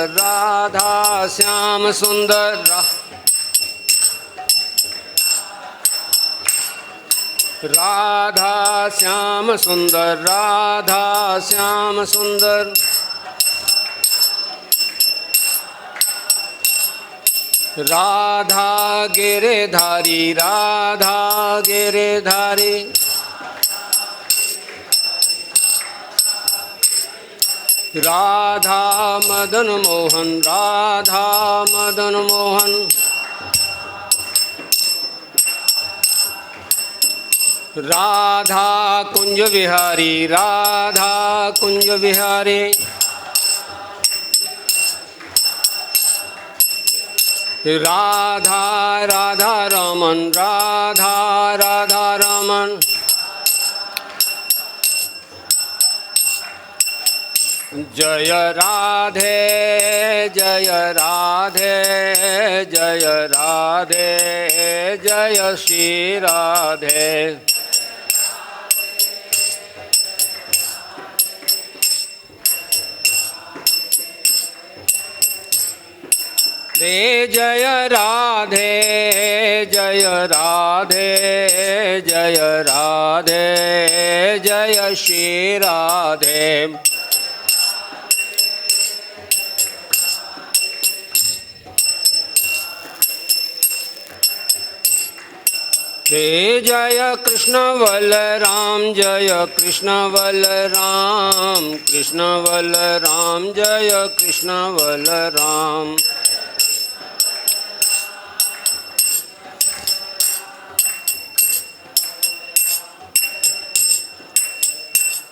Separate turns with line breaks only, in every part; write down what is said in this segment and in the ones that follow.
सुंदर राधा श्याम सुंदर राधा श्याम सुंदर राधा श्याम सुंदर राधा गिरधारी राधा गिरधारी राधा मदन मोहन राधा मदन मोहन राधा कुंज विहारी राधा कुंज विहारी राधा राधा रमन राधा राधा रमन जय राधे जय राधे जय राधे जय श्री राधे जय राधे जय राधे जय राधे जय श्री राधे जय कृष्ण बलराम जय कृष्ण बलराम कृष्ण बलराम जय कृष्ण बलराम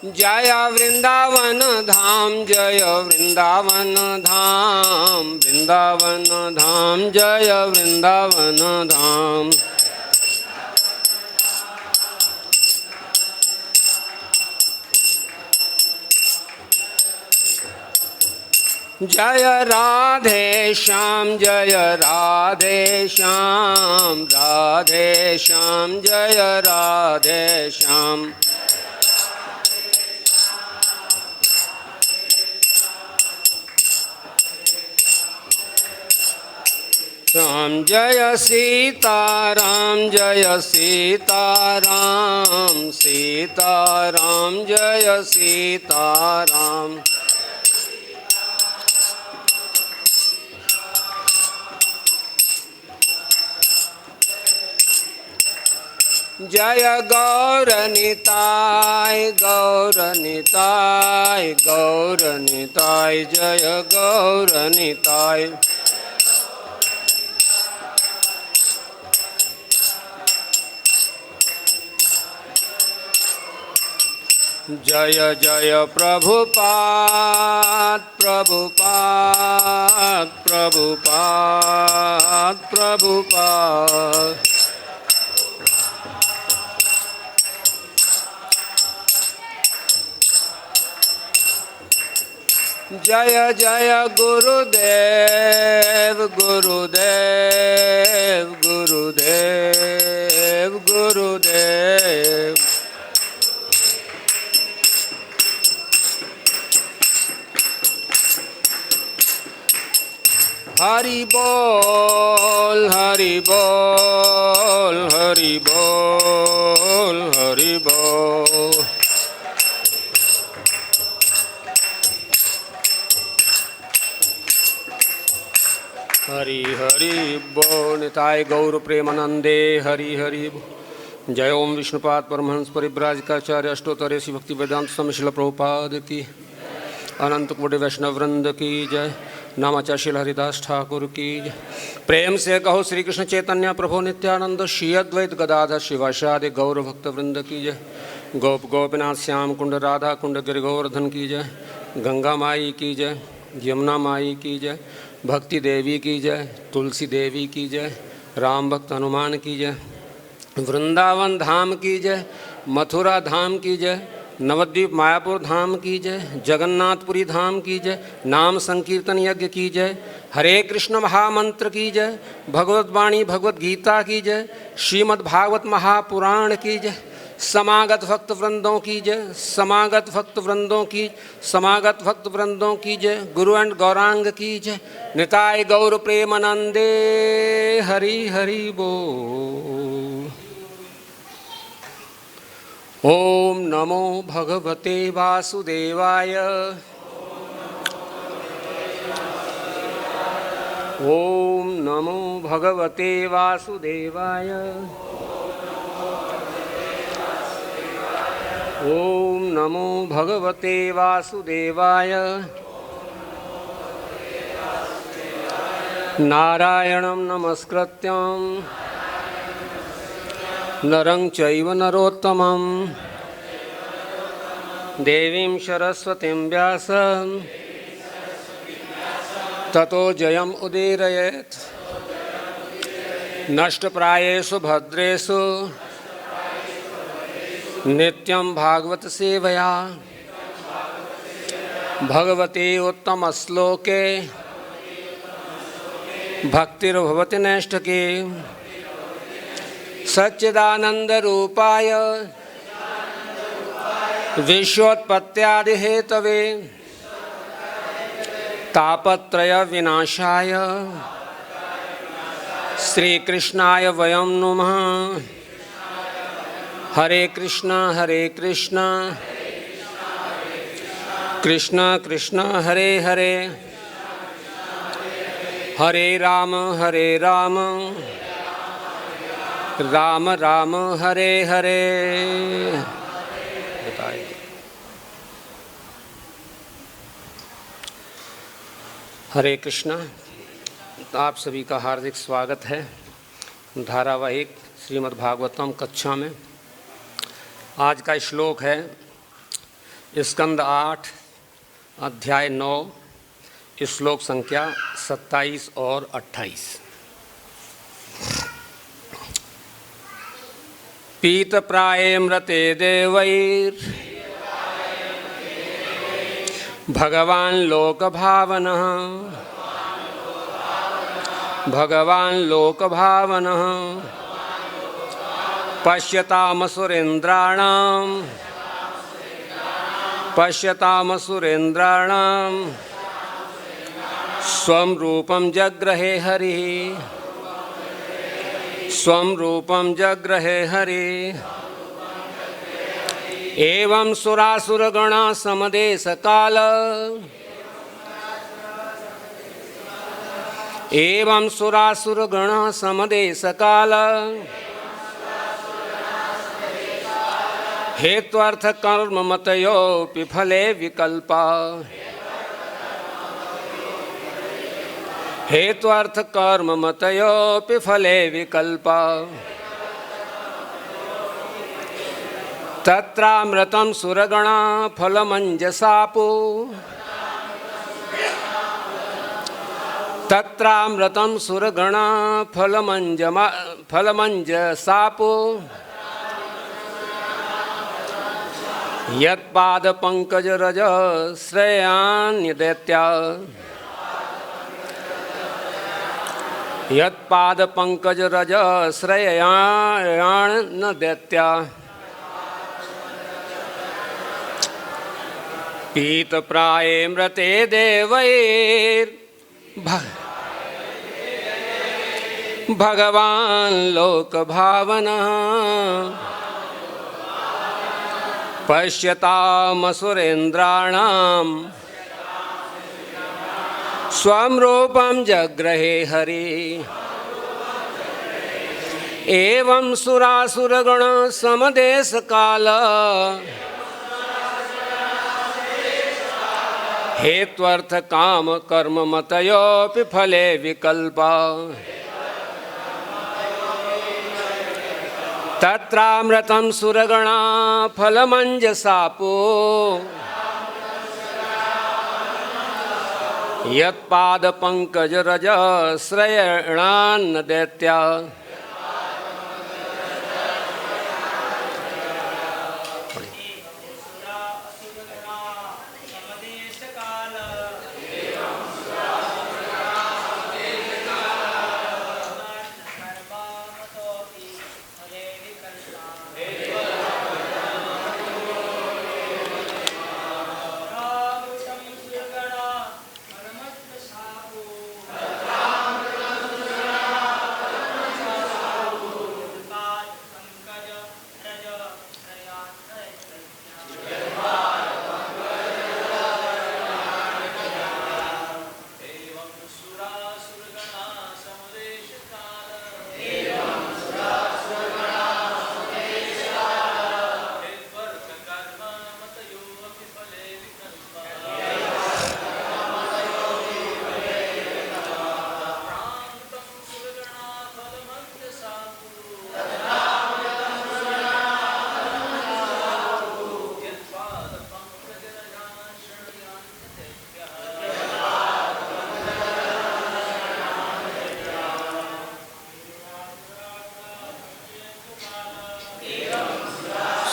जय वृंदावन धाम जय वृंदावन धाम वृंदावन धाम जय वृंदावन धाम जय राधे श्याम जय राधे श्याम राधे श्याम जय राधे श्याम राम जय सीताराम जय सीताराम सीताराम जय सीताराम जय गौरनिताय गौरनिताय गौरनिताय जय गौरनिताय जय जय प्रभुपाद प्रभुपाद प्रभुपाद प्रभुपाद जय जय गुरुदेव गुरुदेव गुरुदेव गुरुदेव हरि बोल हरि बोल हरि बोल हरि बोल हरि हरि बोल निताय गौर प्रेमानंदे हरि हरि बोल। जय ओम विष्णुपाद परमहंस परिव्राजकाचार्य अष्टोत्तरे श्री भक्ति वेदांत स्वामी श्रील प्रभुपाद की अनंत कोटि वैष्णव वृंद की जय। नामाचार्य हरिदास ठाकुर की जय। प्रेम से कहो श्री कृष्ण चैतन्य प्रभु नित्यानंद श्री अद्वैत गदाधर शिवासादि गौर भक्त वृंद की जय। गोप गोपीनाथ श्याम कुंड राधा कुंड गिरिगोवर्धन की जय। गंगा माई की जय, यमुना माई की जय, भक्ति देवी की जय, तुलसी देवी की जय, राम भक्त हनुमान की जय, वृंदावन धाम की जय, मथुरा धाम की जय, नवद्वीप मायापुर धाम की जय, जगन्नाथपुरी धाम की जय, नाम संकीर्तन यज्ञ की जय, हरे कृष्ण महामंत्र की जय, भगवत वाणी भगवत गीता की जय, श्रीमद् भागवत महापुराण की जय, समागत भक्त वृंदों की जय, समागत भक्त वृंदों की, समागत भक्त वृंदों की जय, गुरु एंड गौरांग की जय। निताय गौर प्रेमानंदे हरि हरि बोल। ओम नमो भगवते वासुदेवाय। ओम नमो भगवते वासुदेवाय। ओम नमो भगवते वासुदेवाय। नारायणं नमस्कृत्यं नरं चैव नरोत्तमं देवीं सरस्वतीं व्यासं ततो जयम् उदीरयेत्। नष्टप्रायेषु भद्रेषु नित्यं भागवत सेवया भगवते उत्तम श्लोके भक्तिर्भवति नैष्ठके। सच्चिदानंद रूपाय विश्वोत्पत्त्यादि हेतवे तापत्रय विनाशाय श्रीकृष्णाय वयं नुमः। हरे कृष्णा कृष्णा कृष्णा हरे हरे, हरे राम राम राम हरे हरे। हरे कृष्णा। आप सभी का हार्दिक स्वागत है धारावाहिक श्रीमद् भागवतम कक्षा में। आज का श्लोक है स्कंद 8 अध्याय 9 श्लोक संख्या 27 और 28। पीतप्रायेऽमृते देवैर् भगवान् लोकभावनः, भगवान् लोकभावनः पश्यतामसुरेन्द्राणां स्वं रूपं जग्रहे हरिः, स्वं रूपं जग्रहे हरिः। एवं सुरासुरगणा समदेशकाल, एवं सुरासुरगणा समदेशकाल हेत्वर्थ कर्म मतयोऽपि फले विकल्पा, हेत्वर्थ कर्म मतयोऽपि फले विकल्पा। तत्रामृतं सुरगणा फलमञ्जसापो, तत्रामृतं सुरगणा फलमञ्जसापो यत्पादपङ्कजरज श्रेयान्यदैत्या, यत्पादपङ्कजरज श्रेयान्यदैत्या। पीतप्रायेऽमृते देवैर् भगवान् लोकभावनः पश्यतामसुरेन्द्राणां स्वं रूपं जग्रहे हरिः। एवं सुरासुरगण समदेशकाल हेत्वर्थ काम कर्म मतयोऽपि फले विकल्पा। तत्रामृतं सुरगणा फलमञ्जसापो यत्पादपङ्कजरज श्रयणान्नदैत्या।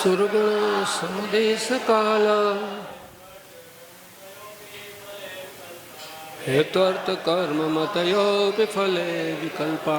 सुरगुण समुदेश काल हेतुअर्थ कर्म मतयो विफले विकल्पा।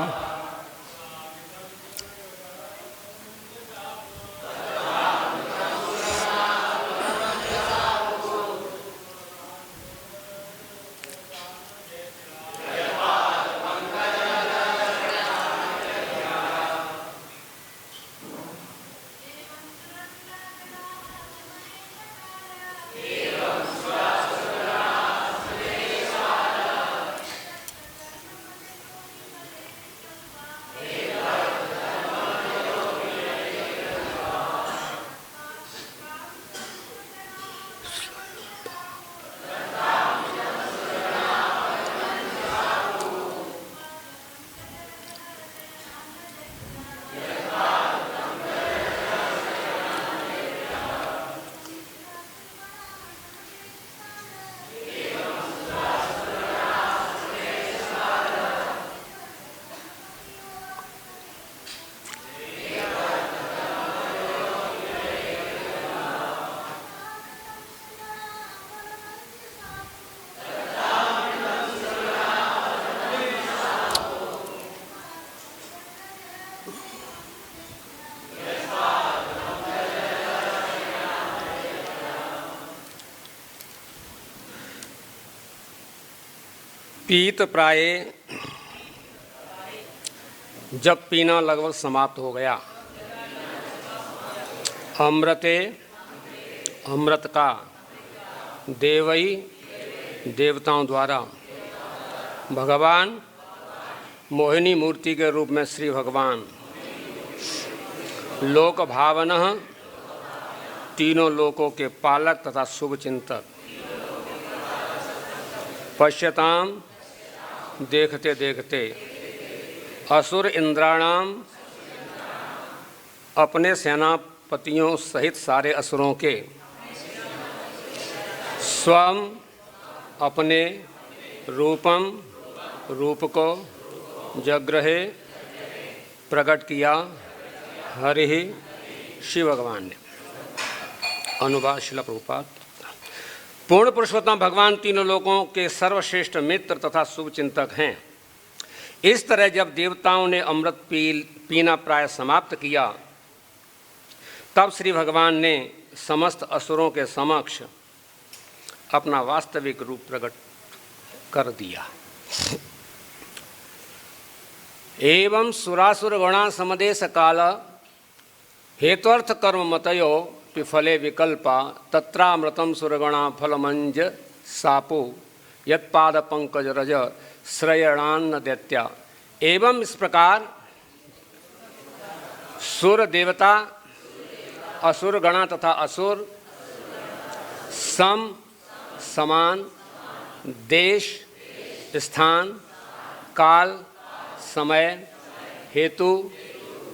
पीत प्राय जब पीना लगभग समाप्त हो गया, अमृते अमृत का देवई देवताओं द्वारा भगवान मोहिनी मूर्ति के रूप में श्री भगवान लोक भावनः तीनों लोकों के पालक तथा शुभ चिंतक पश्यताम देखते देखते असुर इंद्राणाम अपने सेनापतियों सहित सारे असुरों के स्वम अपने रूपम रूप को जग्रहे प्रकट किया हरि शिव भगवान ने। अनुवाद श्रील प्रभुपाद। पूर्ण पुरुषोत्तम भगवान तीनों लोकों के सर्वश्रेष्ठ मित्र तथा शुभ चिंतक हैं। इस तरह जब देवताओं ने अमृत पीना प्राय समाप्त किया, तब श्री भगवान ने समस्त असुरों के समक्ष अपना वास्तविक रूप प्रकट कर दिया। एवं सुरासुर गणा समदेश काल हेतुअर्थ कर्म मतयो विफले विकल्पा तत्रामृतम सुरगणा फलमंज सापो यत्पाद पंकज रज श्रयणान्न दैत्या। एवं इस प्रकार सुर देवता असुर गणा तथा असुर सम समान देश स्थान काल समय हेतु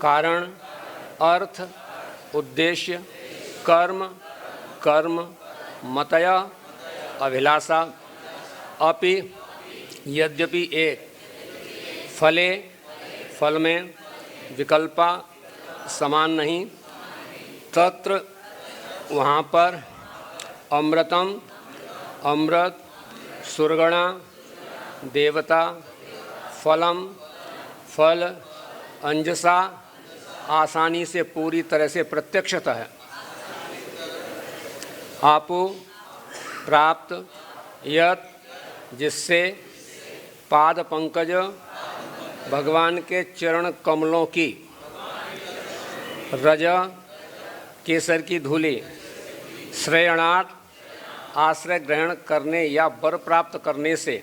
कारण अर्थ उद्देश्य कर्म कर्म मतया अभिलाषा अपि यद्यपि एक फले फल में विकल्पा समान नहीं तत्र वहाँ पर अमृतम अमृत सुरगणा देवता फलम फल अंजसा आसानी से पूरी तरह से प्रत्यक्षतः है आपो प्राप्त यत जिससे पाद पंकज भगवान के चरण कमलों की रज केसर की धूलि श्रेयणार्थ आश्रय ग्रहण करने या वर प्राप्त करने से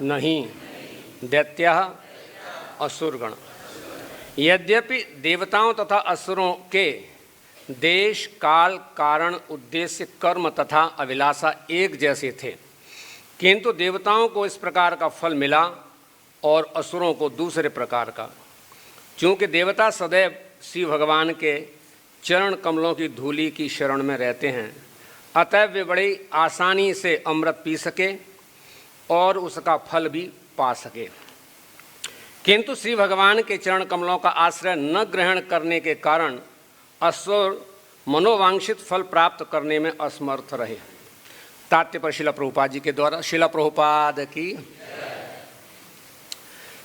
नहीं दैत्य असुरगण। यद्यपि देवताओं तथा असुरों के देश काल कारण उद्देश्य कर्म तथा अभिलाषा एक जैसे थे, किंतु देवताओं को इस प्रकार का फल मिला और असुरों को दूसरे प्रकार का। चूँकि देवता सदैव शिव भगवान के चरण कमलों की धूलि की शरण में रहते हैं, अतः वे बड़ी आसानी से अमृत पी सके और उसका फल भी पा सके। किंतु श्री भगवान के चरण कमलों का आश्रय न ग्रहण करने के कारण असुर मनोवांछित फल प्राप्त करने में असमर्थ रहे। तात्पर्य पर शिला प्रभुपाद जी के द्वारा। शिला प्रभुपाद की।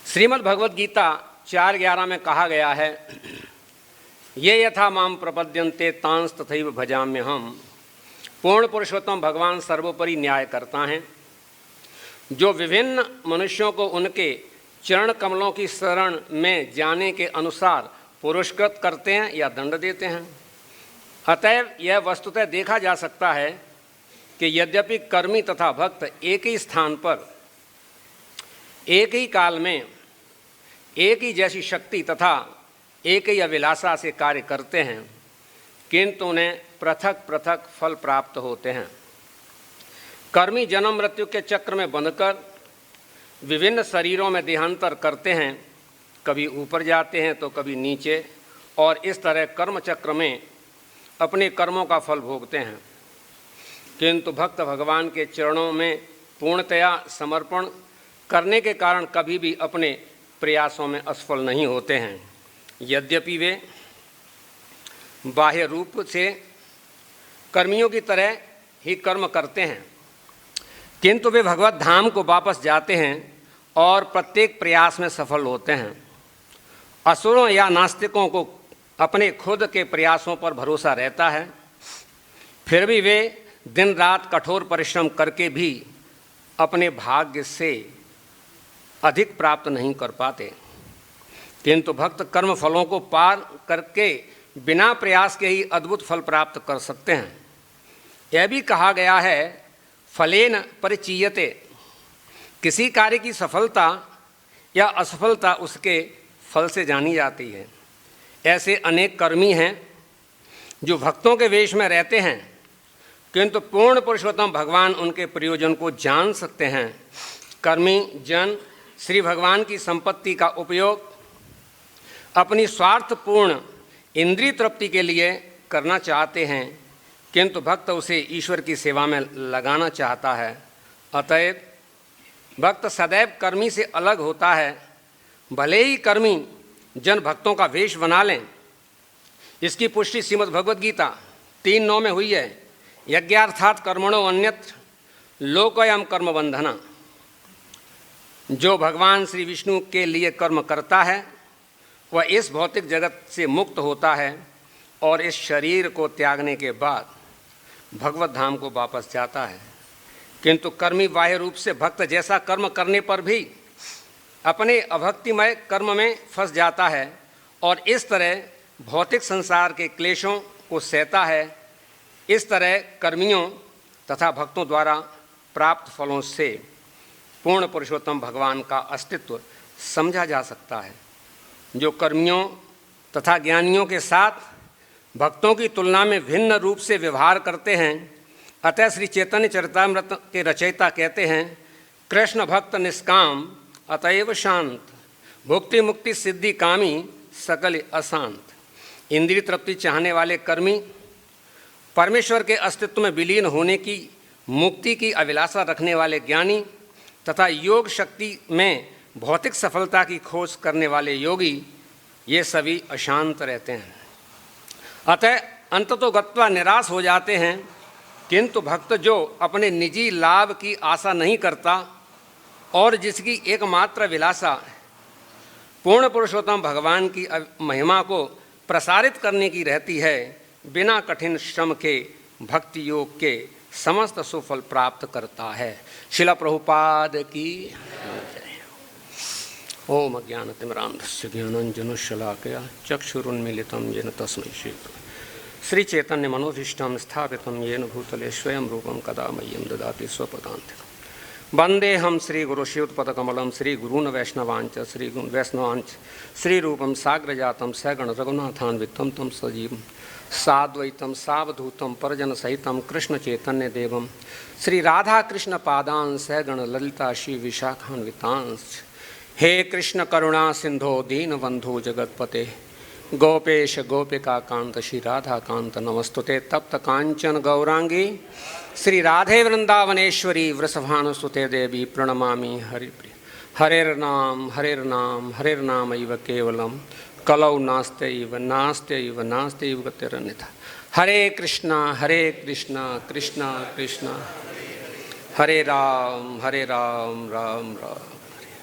श्रीमद् भगवद गीता 4:11 में कहा गया है, ये यथा माम प्रपद्यन्ते तांस तथैव भजाम्यहम्। पूर्ण पुरुषोत्तम भगवान सर्वोपरि न्याय करता है। जो विभिन्न मनुष्यों को उनके चरण कमलों की शरण में जाने के अनुसार पुरस्कृत करते हैं या दंड देते हैं। अतएव यह वस्तुतः देखा जा सकता है कि यद्यपि कर्मी तथा भक्त एक ही स्थान पर एक ही काल में एक ही जैसी शक्ति तथा एक ही अभिलाषा से कार्य करते हैं, किंतु उन्हें पृथक पृथक फल प्राप्त होते हैं। कर्मी जन्म मृत्यु के चक्र में बंधकर विभिन्न शरीरों में देहांतर करते हैं, कभी ऊपर जाते हैं तो कभी नीचे, और इस तरह कर्म चक्र में अपने कर्मों का फल भोगते हैं। किंतु भक्त भगवान के चरणों में पूर्णतया समर्पण करने के कारण कभी भी अपने प्रयासों में असफल नहीं होते हैं। यद्यपि वे बाह्य रूप से कर्मियों की तरह ही कर्म करते हैं, किंतु वे भगवत धाम को वापस जाते हैं और प्रत्येक प्रयास में सफल होते हैं। असुरों या नास्तिकों को अपने खुद के प्रयासों पर भरोसा रहता है, फिर भी वे दिन रात कठोर परिश्रम करके भी अपने भाग्य से अधिक प्राप्त नहीं कर पाते। किंतु भक्त कर्म फलों को पार करके बिना प्रयास के ही अद्भुत फल प्राप्त कर सकते हैं। यह भी कहा गया है, फलेन परिचीयते। किसी कार्य की सफलता या असफलता उसके फल से जानी जाती है। ऐसे अनेक कर्मी हैं जो भक्तों के वेश में रहते हैं, किंतु पूर्ण पुरुषोत्तम भगवान उनके प्रयोजन को जान सकते हैं। कर्मी जन श्री भगवान की संपत्ति का उपयोग अपनी स्वार्थपूर्ण इंद्रिय तृप्ति के लिए करना चाहते हैं, किंतु भक्त उसे ईश्वर की सेवा में लगाना चाहता है। अतएव भक्त सदैव कर्मी से अलग होता है। भले ही कर्मी जन भक्तों का वेश बना लें। इसकी पुष्टि श्रीमद् भगवद गीता 3:9 में हुई है। यज्ञार्थात् कर्मणो अन्यत्र लोकयम कर्म बंधना। जो भगवान श्री विष्णु के लिए कर्म करता है वह इस भौतिक जगत से मुक्त होता है और इस शरीर को त्यागने के बाद भगवत धाम को वापस जाता है। किंतु कर्मी बाह्य रूप से भक्त जैसा कर्म करने पर भी अपने अभक्तिमय कर्म में फंस जाता है और इस तरह भौतिक संसार के क्लेशों को सहता है। इस तरह कर्मियों तथा भक्तों द्वारा प्राप्त फलों से पूर्ण पुरुषोत्तम भगवान का अस्तित्व समझा जा सकता है। जो कर्मियों तथा ज्ञानियों के साथ भक्तों की तुलना में भिन्न रूप से व्यवहार करते हैं। अतः श्री चैतन्य चरितामृत के रचयिता कहते हैं, कृष्ण भक्त निष्काम अतएव शांत, भुक्ति मुक्ति सिद्धि कामी सकल अशांत। इंद्रिय तृप्ति चाहने वाले कर्मी परमेश्वर के अस्तित्व में विलीन होने की मुक्ति की अभिलाषा रखने वाले ज्ञानी तथा योग शक्ति में भौतिक सफलता की खोज करने वाले योगी, ये सभी अशांत रहते हैं। अतः अंततो गत्वा निराश हो जाते हैं। किंतु भक्त जो अपने निजी लाभ की आशा नहीं करता और जिसकी एकमात्र अभिलाषा पूर्ण पुरुषोत्तम भगवान की महिमा को प्रसारित करने की रहती है, बिना कठिन श्रम के भक्ति योग के समस्त सुफल प्राप्त करता है। शिला प्रभुपाद की। ओम अज्ञानतिमिरान्धस्य ज्ञानाञ्जनशलाकया चक्षुरुन्मीलितं येन तस्मै श्री चैतन्य मनोभीष्टं स्थापितं येन भूतले स्वयं रूपं कदा मह्यं ददाति स्वपदान्तिकं। वन्देऽहं श्रीगुरुश्रीयुतपदकमलं श्रीगुरून् वैष्णवांच वैष्णवांच श्रीरूपं साग्रजातं सगण रघुनाथान्वितं तं सजीवं साद्वैतं सावधूतं परिजनसहितं कृष्णचैतन्यदेवं श्री राधा कृष्ण पादान् सगण ललिता श्री विशाखान्वितांश्च। हे कृष्ण करुणा सिंधो दीनबंधो जगतपते गोपेश गोपिका कांत श्री राधा कांत नमस्तुते। तप्त कांचन गौरांगी श्री राधे वृंदावनेश्वरी वृषभानुसुते देवी प्रणमामि हरिप्रिय। हरेर्नाम हरेर्नामैव केवलम कलौ नास्त्यैव नास्त्यैव नास्त्यैव गतिरन्यथा। हरे कृष्णा कृष्णा कृष्णा हरे राम राम राम हरे हरे।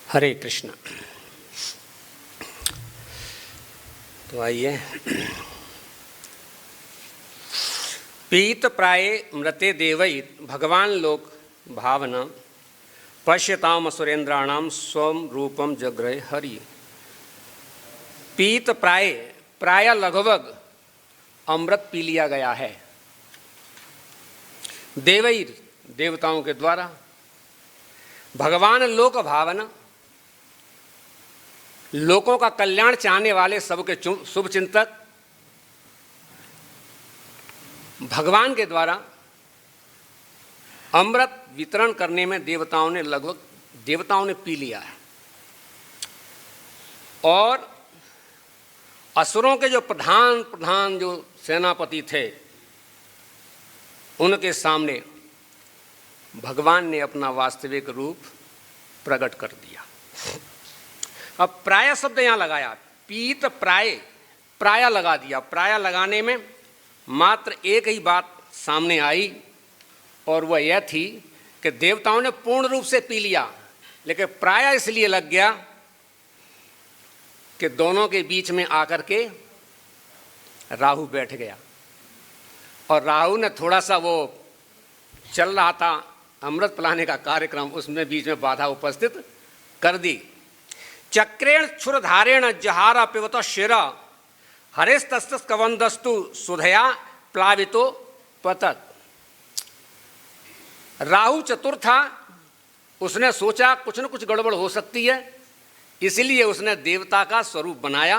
हरे कृष्णा। तो आइए, पीत प्राय मृते देवै भगवान लोक भावना पश्यताम सुरेंद्राणाम स्वम रूपम जग्रह हरि। पीत प्राय लगभग अमृत पी लिया गया है देवैर देवताओं के द्वारा, भगवान लोक भावना लोकों का कल्याण चाहने वाले सबके शुभ चिंतक भगवान के द्वारा अमृत वितरण करने में देवताओं ने पी लिया है। और असुरों के जो प्रधान जो सेनापति थे उनके सामने भगवान ने अपना वास्तविक रूप प्रकट कर दिया। अब प्राय शब्द यहाँ लगाया, पीत प्राय लगा दिया। प्राय लगाने में मात्र एक ही बात सामने आई और वह यह थी कि देवताओं ने पूर्ण रूप से पी लिया, लेकिन प्राय इसलिए लग गया कि दोनों के बीच में आकर के राहु बैठ गया और राहु ने थोड़ा सा वो चल रहा था अमृत पिलाने का कार्यक्रम, उसमें बीच में बाधा उपस्थित कर दी। चक्रेण क्षुरधारेण जहारा पिबत शिरा हरेस्तस्तस कवंदस्तु सुधया प्लावितो पतत। राहु चतुर था, उसने सोचा कुछ न कुछ गड़बड़ हो सकती है, इसलिए उसने देवता का स्वरूप बनाया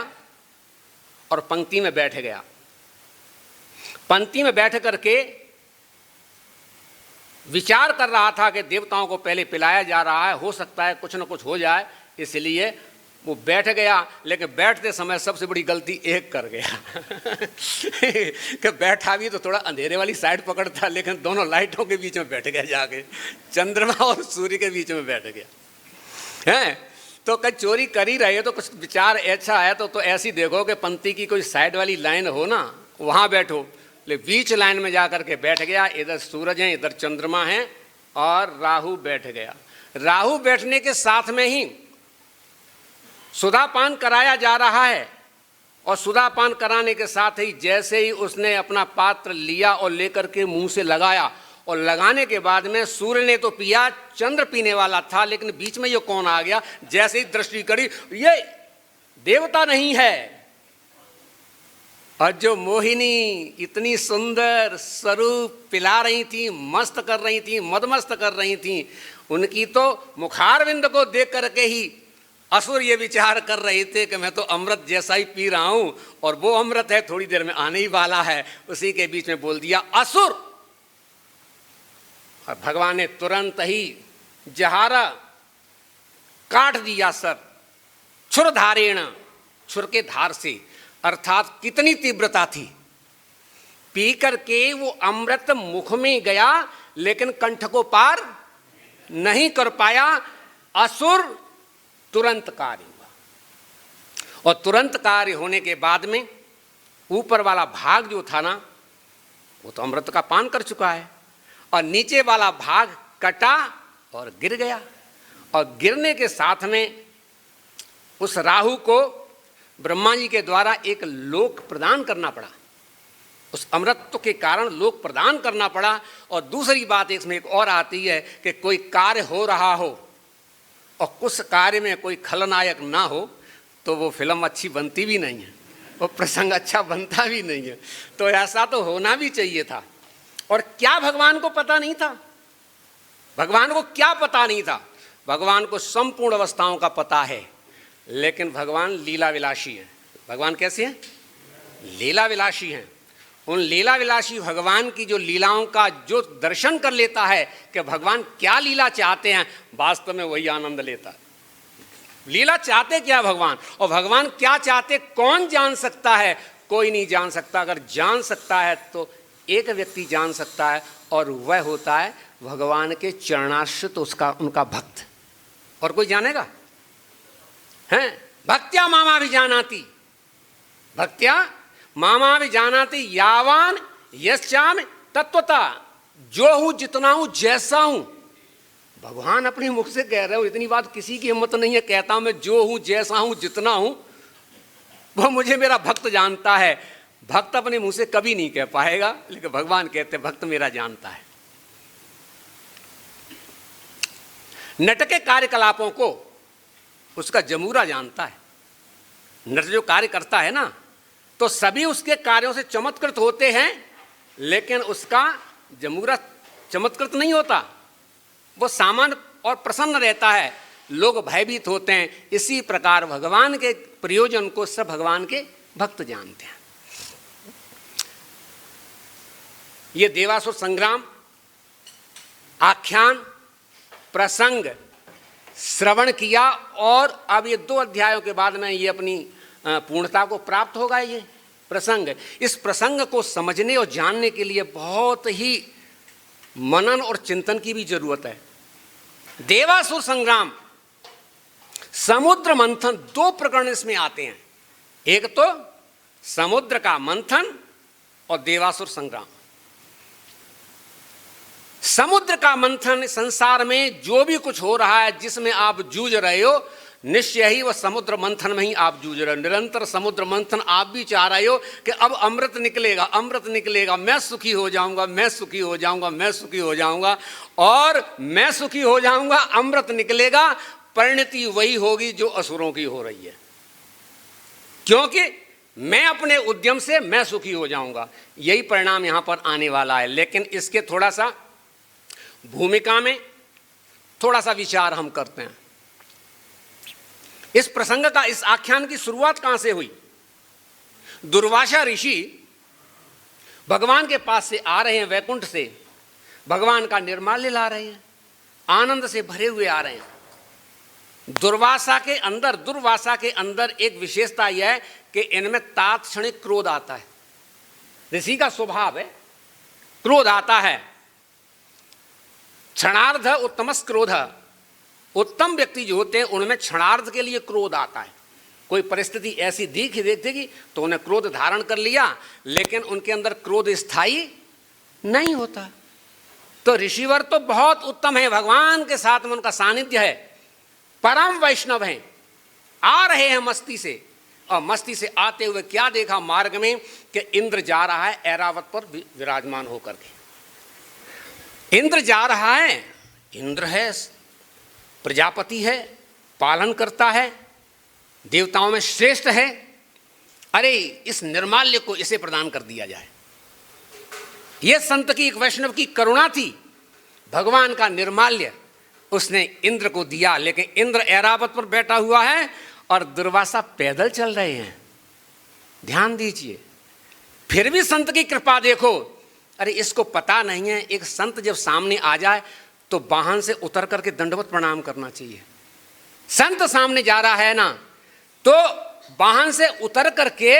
और पंक्ति में बैठ गया। पंक्ति में बैठ करके विचार कर रहा था कि देवताओं को पहले पिलाया जा रहा है, हो सकता है कुछ न कुछ हो जाए, इसलिए वो बैठ गया। लेकिन बैठते समय सबसे बड़ी गलती एक कर गया कि बैठा भी तो थोड़ा अंधेरे वाली साइड पकड़ता, लेकिन दोनों लाइटों के बीच में बैठ गया, जाके चंद्रमा और सूर्य के बीच में बैठ गया है। तो कहीं चोरी कर ही रहे हो तो कुछ विचार ऐसा है तो ऐसी देखो कि पंक्ति की कोई साइड वाली लाइन हो ना, वहाँ बैठो। ले बीच लाइन में जा कर के बैठ गया, इधर सूरज है इधर चंद्रमा है और राहु बैठ गया। राहु बैठने के साथ में ही सुधापान कराया जा रहा है और सुधापान कराने के साथ ही जैसे ही उसने अपना पात्र लिया और लेकर के मुंह से लगाया और लगाने के बाद में सूर्य ने तो पिया, चंद्र पीने वाला था, लेकिन बीच में ये कौन आ गया। जैसे ही दृष्टि करी, ये देवता नहीं है, और जो मोहिनी इतनी सुंदर स्वरूप पिला रही थी, मस्त कर रही थी, मदमस्त कर रही थी, उनकी तो मुखारविंद को देख करके ही असुर ये विचार कर रहे थे कि मैं तो अमृत जैसा ही पी रहा हूं और वो अमृत है थोड़ी देर में आने ही वाला है। उसी के बीच में बोल दिया असुर, और भगवान ने तुरंत ही जहारा काट दिया सर क्षुरधारेण, क्षुर के धार से, अर्थात कितनी तीव्रता थी। पी करके वो अमृत मुख में गया लेकिन कंठ को पार नहीं कर पाया। असुर तुरंत कार्य हुआ और तुरंत कार्य होने के बाद में ऊपर वाला भाग जो था ना, वो तो अमृत का पान कर चुका है, और नीचे वाला भाग कटा और गिर गया। और गिरने के साथ में उस राहु को ब्रह्मा जी के द्वारा एक लोक प्रदान करना पड़ा, उस अमृतत्व के कारण लोक प्रदान करना पड़ा। और दूसरी बात इसमें एक और आती है कि कोई कार्य हो रहा हो और उस कार्य में कोई खलनायक ना हो तो वो फिल्म अच्छी बनती भी नहीं है, वो प्रसंग अच्छा बनता भी नहीं है। तो ऐसा तो होना भी चाहिए था। और क्या भगवान को पता नहीं था? भगवान को क्या पता नहीं था? भगवान को संपूर्ण अवस्थाओं का पता है, लेकिन भगवान लीला विलासी हैं। भगवान कैसे हैं? लीला विलासी हैं। उन लीला विलासी भगवान की जो लीलाओं का जो दर्शन कर लेता है कि भगवान क्या लीला चाहते हैं, वास्तव में वही आनंद लेता है। लीला चाहते क्या भगवान, और भगवान क्या चाहते कौन जान सकता है? कोई नहीं जान सकता। अगर जान सकता है तो एक व्यक्ति जान सकता है, और वह होता है भगवान के चरणाश्रित उनका भक्त। और कोई जानेगा? हैं? भक्त्या मामा भी जानाति, भक्त्या मामा भी जानाति यावान यश्चाम तत्वता। जो हूं, जितना हूं, जैसा हूं। भगवान अपने मुख से कह रहे हो, इतनी बात किसी की हिम्मत नहीं है। कहता हूं मैं जो हूं, जैसा हूं, जितना हूं, वो मुझे मेरा भक्त जानता है। भक्त अपने मुंह से कभी नहीं कह पाएगा, लेकिन भगवान कहते भक्त मेरा जानता है। नट के कार्यकलापों को उसका जमूरा जानता है। नट जो कार्य करता है ना, तो सभी उसके कार्यों से चमत्कृत होते हैं, लेकिन उसका जमूरा चमत्कृत नहीं होता। वो सामान्य और प्रसन्न रहता है, लोग भयभीत होते हैं। इसी प्रकार भगवान के प्रयोजन को सब भगवान के भक्त जानते हैं। ये देवासुर संग्राम आख्यान प्रसंग श्रवण किया, और अब ये 2 अध्यायों के बाद में ये अपनी पूर्णता को प्राप्त होगा। ये प्रसंग, इस प्रसंग को समझने और जानने के लिए बहुत ही मनन और चिंतन की भी जरूरत है। देवासुर संग्राम, समुद्र मंथन, 2 प्रकरण इसमें आते हैं। एक तो समुद्र का मंथन और देवासुर संग्राम। समुद्र का मंथन, संसार में जो भी कुछ हो रहा है, जिसमें आप जूझ रहे हो, निश्चय ही वह समुद्र मंथन में ही आप जूझ रहे हो। निरंतर समुद्र मंथन आप भी चाह रहे हो कि अब अमृत निकलेगा, अमृत निकलेगा, मैं सुखी हो जाऊंगा, मैं सुखी हो जाऊंगा, मैं सुखी हो जाऊंगा, और मैं सुखी हो जाऊंगा, अमृत निकलेगा। परिणति वही होगी जो असुरों की हो रही है, क्योंकि मैं अपने उद्यम से मैं सुखी हो जाऊंगा, यही परिणाम यहां पर आने वाला है। लेकिन इसके थोड़ा सा भूमिका में थोड़ा सा विचार हम करते हैं। इस प्रसंग का, इस आख्यान की शुरुआत कहां से हुई? दुर्वासा ऋषि भगवान के पास से आ रहे हैं, वैकुंठ से भगवान का निर्माल्य ला रहे हैं, आनंद से भरे हुए आ रहे हैं। दुर्वासा के अंदर एक विशेषता यह है कि इनमें तात्क्षणिक क्रोध आता है। ऋषि का स्वभाव है, क्रोध आता है। क्षणार्ध उत्तमस क्रोध, उत्तम व्यक्ति जो होते हैं उनमें क्षणार्ध के लिए क्रोध आता है। कोई परिस्थिति ऐसी देखेगी तो उन्हें क्रोध धारण कर लिया, लेकिन उनके अंदर क्रोध स्थायी नहीं होता। तो ऋषिवर तो बहुत उत्तम है, भगवान के साथ में उनका सानिध्य है, परम वैष्णव हैं, आ रहे हैं मस्ती से। और मस्ती से आते हुए क्या देखा मार्ग में कि इंद्र जा रहा है ऐरावत पर विराजमान होकर के। इंद्र जा रहा है, इंद्र है, प्रजापति है, पालन करता है, देवताओं में श्रेष्ठ है। अरे इस निर्माल्य को इसे प्रदान कर दिया जाए। यह संत की, एक वैष्णव की करुणा थी। भगवान का निर्माल्य उसने इंद्र को दिया, लेकिन इंद्र ऐरावत पर बैठा हुआ है और दुर्वासा पैदल चल रहे हैं। ध्यान दीजिए, फिर भी संत की कृपा देखो। अरे इसको पता नहीं है, एक संत जब सामने आ जाए तो वाहन से उतर करके दंडवत प्रणाम करना चाहिए। संत सामने जा रहा है ना, तो वाहन से उतर करके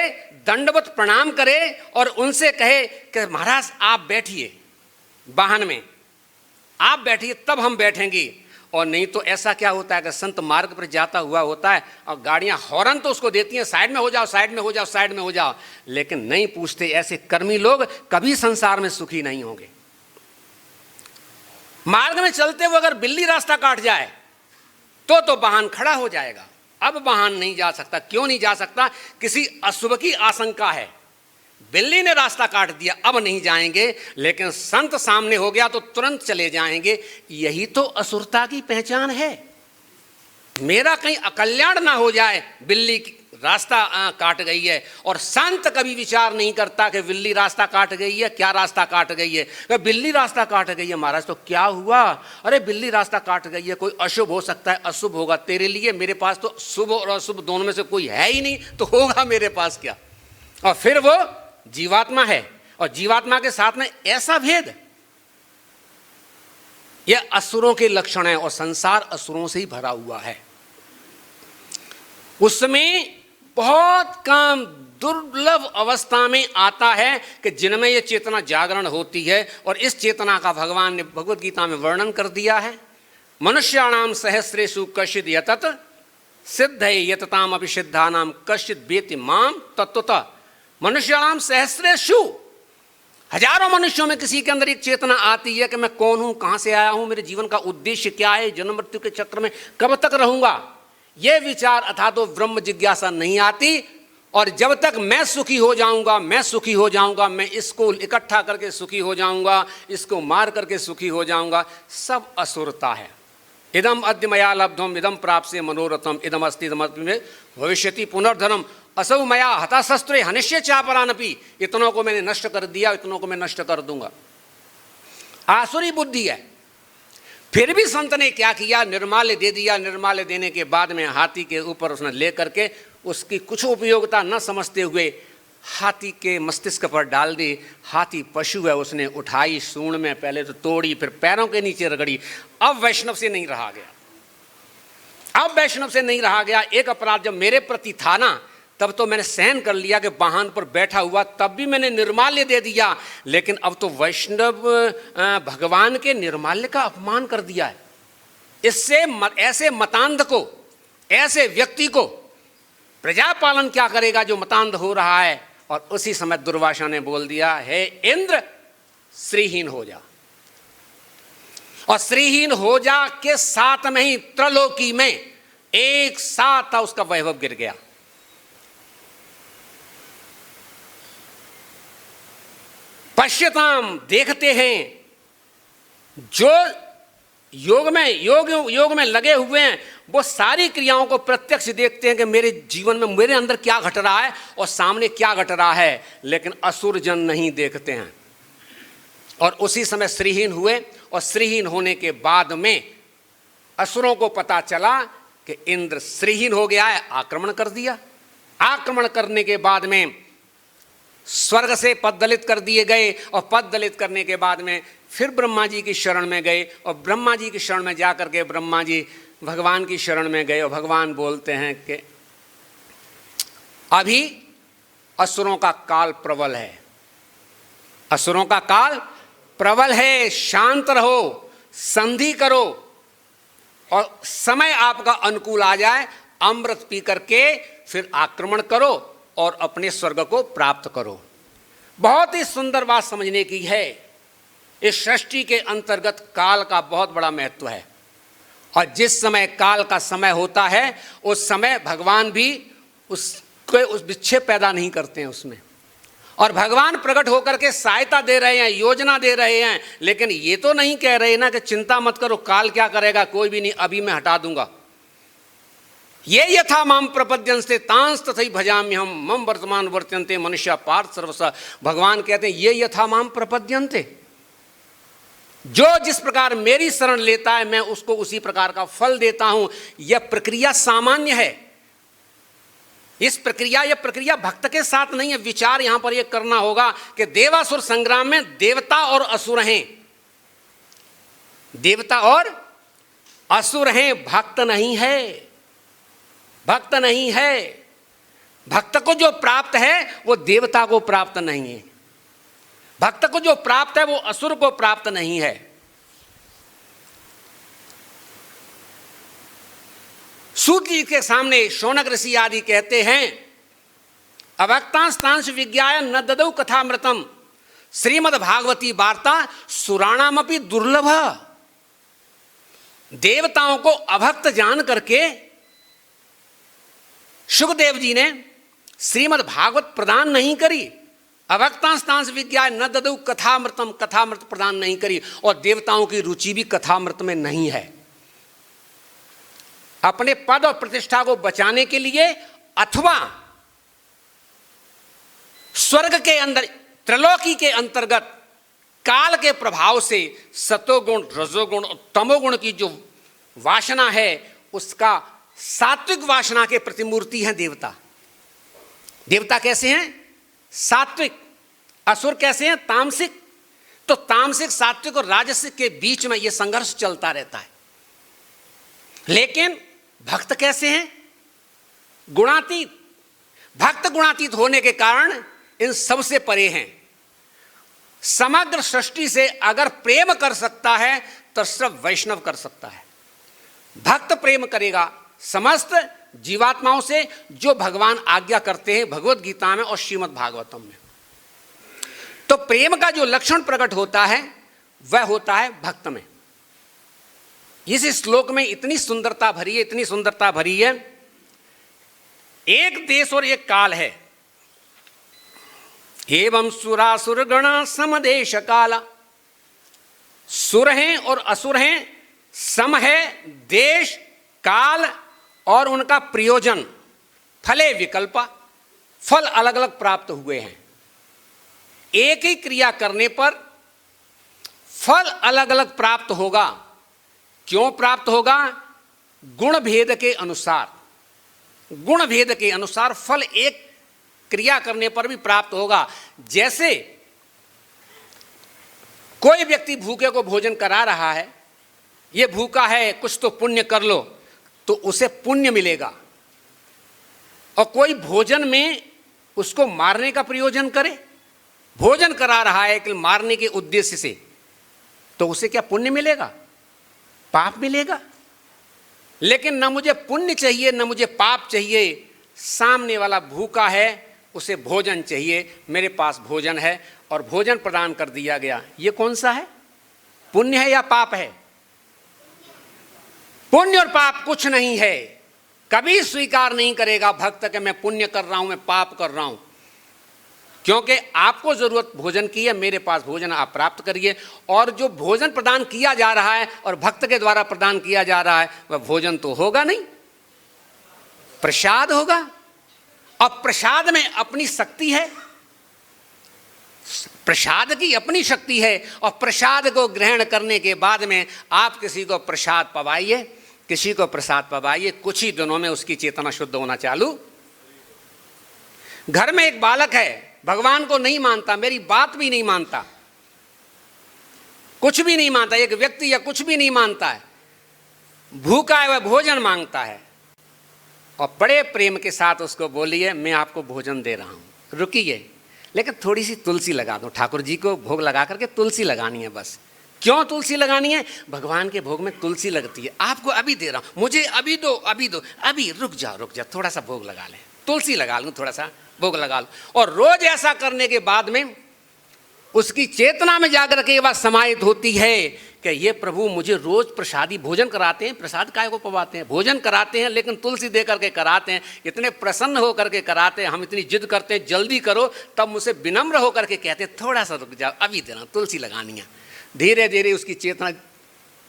दंडवत प्रणाम करे और उनसे कहे कि महाराज आप बैठिए, वाहन में आप बैठिए, तब हम बैठेंगे। और नहीं तो ऐसा क्या होता है कि संत मार्ग पर जाता हुआ होता है और गाड़ियां हॉर्न तो उसको देती हैं, साइड में हो जाओ, साइड में हो जाओ, साइड में हो जाओ, लेकिन नहीं पूछते। ऐसे कर्मी लोग कभी संसार में सुखी नहीं होंगे। मार्ग में चलते हुए अगर बिल्ली रास्ता काट जाए तो वाहन खड़ा हो जाएगा। अब वाहन नहीं जा सकता। क्यों नहीं जा सकता? किसी अशुभ की आशंका है। बिल्ली ने रास्ता काट दिया, अब नहीं जाएंगे, लेकिन संत सामने हो गया तो तुरंत चले जाएंगे। यही तो असुरता की पहचान है। मेरा कहीं अकल्याण ना हो जाए, बिल्ली रास्ता काट गई है। और संत कभी विचार नहीं करता कि बिल्ली रास्ता काट गई है, क्या रास्ता काट गई है। बिल्ली रास्ता काट गई है महाराज तो क्या हुआ? अरे बिल्ली रास्ता काट गई है, कोई अशुभ हो सकता है, अशुभ होगा तेरे लिए, मेरे पास तो शुभ और अशुभ दोनों में से कोई है ही नहीं, तो होगा मेरे पास क्या। और फिर वो जीवात्मा है, और जीवात्मा के साथ में ऐसा भेद, यह असुरों के लक्षण है। और संसार असुरों से ही भरा हुआ है। उसमें बहुत काम दुर्लभ अवस्था में आता है कि जिनमें ये चेतना जागरण होती है। और इस चेतना का भगवान ने भगवद गीता में वर्णन कर दिया है। मनुष्याणाम सहस्रेषु कश्चित् यतत सिद्धये यतताम अपि सिद्धानाम कश्चित् वेति माम तत्वतः। मनुष्याणाम सहस्रेषु, हजारों मनुष्यों में किसी के अंदर एक चेतना आती है कि मैं कौन हूं, कहां से आया हूं, मेरे जीवन का उद्देश्य क्या है, जन्म मृत्यु के चक्र में कब तक रहूंगा, यह विचार अर्थात तो ब्रह्म जिज्ञासा नहीं आती। और जब तक मैं सुखी हो जाऊंगा, मैं सुखी हो जाऊंगा, मैं इसको इकट्ठा करके सुखी हो जाऊंगा, इसको मार करके सुखी हो जाऊंगा, सब असुरता है। इदम अद्य मया लब्धम इदम प्राप्त से मनोरथम इदम अस्ति इदम में भविष्यति पुनर्धनम असौ मया हताशस्त्रे हनिष्य चापरानपि। इतनों को मैंने नष्ट कर दिया, इतनों को मैं नष्ट कर दूंगा। आसुरी बुद्धि है। फिर भी संत ने क्या किया, निर्माल्य दे दिया। निर्माल्य देने के बाद में हाथी के ऊपर उसने ले करके उसकी कुछ उपयोगिता न समझते हुए हाथी के मस्तिष्क पर डाल दी। हाथी पशु है, उसने उठाई, सूंड में पहले तो तोड़ी, फिर पैरों के नीचे रगड़ी। अब वैष्णव से नहीं रहा गया, अब वैष्णव से नहीं रहा गया। एक अपराध जब मेरे प्रति था ना, तब तो मैंने सहन कर लिया कि वाहन पर बैठा हुआ, तब भी मैंने निर्माल्य दे दिया। लेकिन अब तो वैष्णव भगवान के निर्माल्य का अपमान कर दिया है। इससे ऐसे मतांध को, ऐसे व्यक्ति को प्रजापालन क्या करेगा जो मतांध हो रहा है। और उसी समय दुर्वासा ने बोल दिया, हे इंद्र श्रीहीन हो जा। और श्रीहीन हो जा के साथ में ही त्रलोकी में एक साथ उसका वैभव गिर गया। पश्यताम, देखते हैं, जो योग में लगे हुए हैं वो सारी क्रियाओं को प्रत्यक्ष देखते हैं कि मेरे जीवन में मेरे अंदर क्या घट रहा है और सामने क्या घट रहा है। लेकिन असुर जन नहीं देखते हैं। और उसी समय श्रीहीन हुए। और श्रीहीन होने के बाद में असुरों को पता चला कि इंद्र श्रीहीन हो गया है, आक्रमण कर दिया। आक्रमण करने के बाद में स्वर्ग से पद दलित कर दिए गए। और पद दलित करने के बाद में फिर ब्रह्मा जी की शरण में गए। और ब्रह्मा जी की शरण में जाकर के ब्रह्मा जी भगवान की शरण में गए। और भगवान बोलते हैं कि अभी असुरों का काल प्रबल है, असुरों का काल प्रबल है, शांत रहो, संधि करो, और समय आपका अनुकूल आ जाए, अमृत पी करके फिर आक्रमण करो और अपने स्वर्ग को प्राप्त करो। बहुत ही सुंदर बात समझने की है। इस सृष्टि के अंतर्गत काल का बहुत बड़ा महत्व है। और जिस समय काल का समय होता है उस समय भगवान भी उस विक्षेप पैदा नहीं करते हैं उसमें। और भगवान प्रकट होकर के सहायता दे रहे हैं, योजना दे रहे हैं। लेकिन ये तो नहीं कह रहे ना कि चिंता मत करो, काल क्या करेगा, कोई भी नहीं, अभी मैं हटा दूंगा। ये यथा माम प्रपद्यन्ते तांस तथै भजाम्यहम् मम वर्तमान वर्त्यन्ते मनुष्य पार्थ सर्वसा। भगवान कहते हैं ये यथा माम प्रपद्यन्ते, जो जिस प्रकार मेरी शरण लेता है मैं उसको उसी प्रकार का फल देता हूं। यह प्रक्रिया सामान्य है। यह प्रक्रिया भक्त के साथ नहीं है। विचार यहां पर यह करना होगा कि देवासुर संग्राम में देवता और असुर हैं, देवता और असुर हैं, भक्त नहीं है, भक्त नहीं है। भक्त को जो प्राप्त है वो देवता को प्राप्त नहीं है। भक्त को जो प्राप्त है वो असुर को प्राप्त नहीं है। सूत जी के सामने शौनक ऋषि आदि कहते हैं, अभक्तांस्तांश विज्ञाय न ददौ कथामृतम श्रीमद् भागवती वार्ता सुराणामपि दुर्लभ। देवताओं को अभक्त जान करके सुखदेव जी ने श्रीमद् भागवत प्रदान नहीं करी। अभक्तांस्तांश विज्ञाय न ददौ कथामृतम, कथामृत प्रदान नहीं करी। और देवताओं की रुचि भी कथामृत में नहीं है। अपने पद और प्रतिष्ठा को बचाने के लिए अथवा स्वर्ग के अंदर त्रिलोकी के अंतर्गत काल के प्रभाव से सतोगुण, रजोगुण और तमोगुण की जो वासना है उसका सात्विक वासना के प्रतिमूर्ति हैं देवता। देवता कैसे हैं? सात्विक। असुर कैसे हैं? तामसिक। तो तामसिक, सात्विक और राजसिक के बीच में यह संघर्ष चलता रहता है। लेकिन भक्त कैसे हैं? गुणातीत। भक्त गुणातीत होने के कारण इन सबसे परे हैं। समग्र सृष्टि से अगर प्रेम कर सकता है तो सब वैष्णव कर सकता है। भक्त प्रेम करेगा समस्त जीवात्माओं से जो भगवान आज्ञा करते हैं भगवत गीता में और श्रीमद् भागवतम में। तो प्रेम का जो लक्षण प्रकट होता है वह होता है भक्त में। इस श्लोक में इतनी सुंदरता भरी है, इतनी सुंदरता भरी है। एक देश और एक काल है। एवं सुरासुर गणा समदेश काला, सुर हैं और असुर हैं, सम है देश काल और उनका प्रयोजन, फले विकल्पा, फल अलग अलग प्राप्त हुए हैं। एक ही क्रिया करने पर फल अलग अलग प्राप्त होगा। क्यों प्राप्त होगा? गुण भेद के अनुसार। गुण भेद के अनुसार फल एक क्रिया करने पर भी प्राप्त होगा। जैसे कोई व्यक्ति भूखे को भोजन करा रहा है, ये भूखा है कुछ तो पुण्य कर लो, तो उसे पुण्य मिलेगा। और कोई भोजन में उसको मारने का प्रयोजन करे, भोजन करा रहा है कि मारने के उद्देश्य से, तो उसे क्या पुण्य मिलेगा? पाप मिलेगा। लेकिन न मुझे पुण्य चाहिए न मुझे पाप चाहिए, सामने वाला भूखा है उसे भोजन चाहिए, मेरे पास भोजन है और भोजन प्रदान कर दिया गया। ये कौन सा है? पुण्य है या पाप है? पुण्य और पाप कुछ नहीं है। कभी स्वीकार नहीं करेगा भक्त कि मैं पुण्य कर रहा हूं, मैं पाप कर रहा हूं। क्योंकि आपको जरूरत भोजन की है, मेरे पास भोजन आप प्राप्त करिए। और जो भोजन प्रदान किया जा रहा है और भक्त के द्वारा प्रदान किया जा रहा है वह भोजन तो होगा नहीं, प्रसाद होगा। और प्रसाद में अपनी शक्ति है, प्रसाद की अपनी शक्ति है। और प्रसाद को ग्रहण करने के बाद में आप किसी को प्रसाद पवाइए, किसी को प्रसाद पवाइए, कुछ ही दिनों में उसकी चेतना शुद्ध होना चालू। घर में एक बालक है, भगवान को नहीं मानता, मेरी बात भी नहीं मानता, कुछ भी नहीं मानता, एक व्यक्ति या कुछ भी नहीं मानता है, भूखा है, वह भोजन मांगता है, और बड़े प्रेम के साथ उसको बोलिए मैं आपको भोजन दे रहा हूं, रुकिए लेकिन थोड़ी सी तुलसी लगा दो, ठाकुर जी को भोग लगा करके तुलसी लगानी है बस। क्यों तुलसी लगानी है? भगवान के भोग में तुलसी लगती है, आपको अभी दे रहा हूं, मुझे अभी दो, अभी दो, अभी रुक जाओ थोड़ा सा भोग लगा लें, तुलसी लगा लूं, थोड़ा सा भोग लगा लो। और रोज ऐसा करने के बाद में उसकी चेतना में जाकर के ये बात समाहित होती है कि ये प्रभु मुझे रोज प्रसादी भोजन कराते हैं, प्रसाद काय को पवाते हैं, भोजन कराते हैं लेकिन तुलसी दे करके कराते हैं, इतने प्रसन्न होकर के कराते हैं, हम इतनी जिद करते हैं जल्दी करो, तब मुझसे विनम्र होकर के कहते हैं थोड़ा सा रुक जाओ, अभी देना, तुलसी लगानी है। धीरे धीरे उसकी चेतना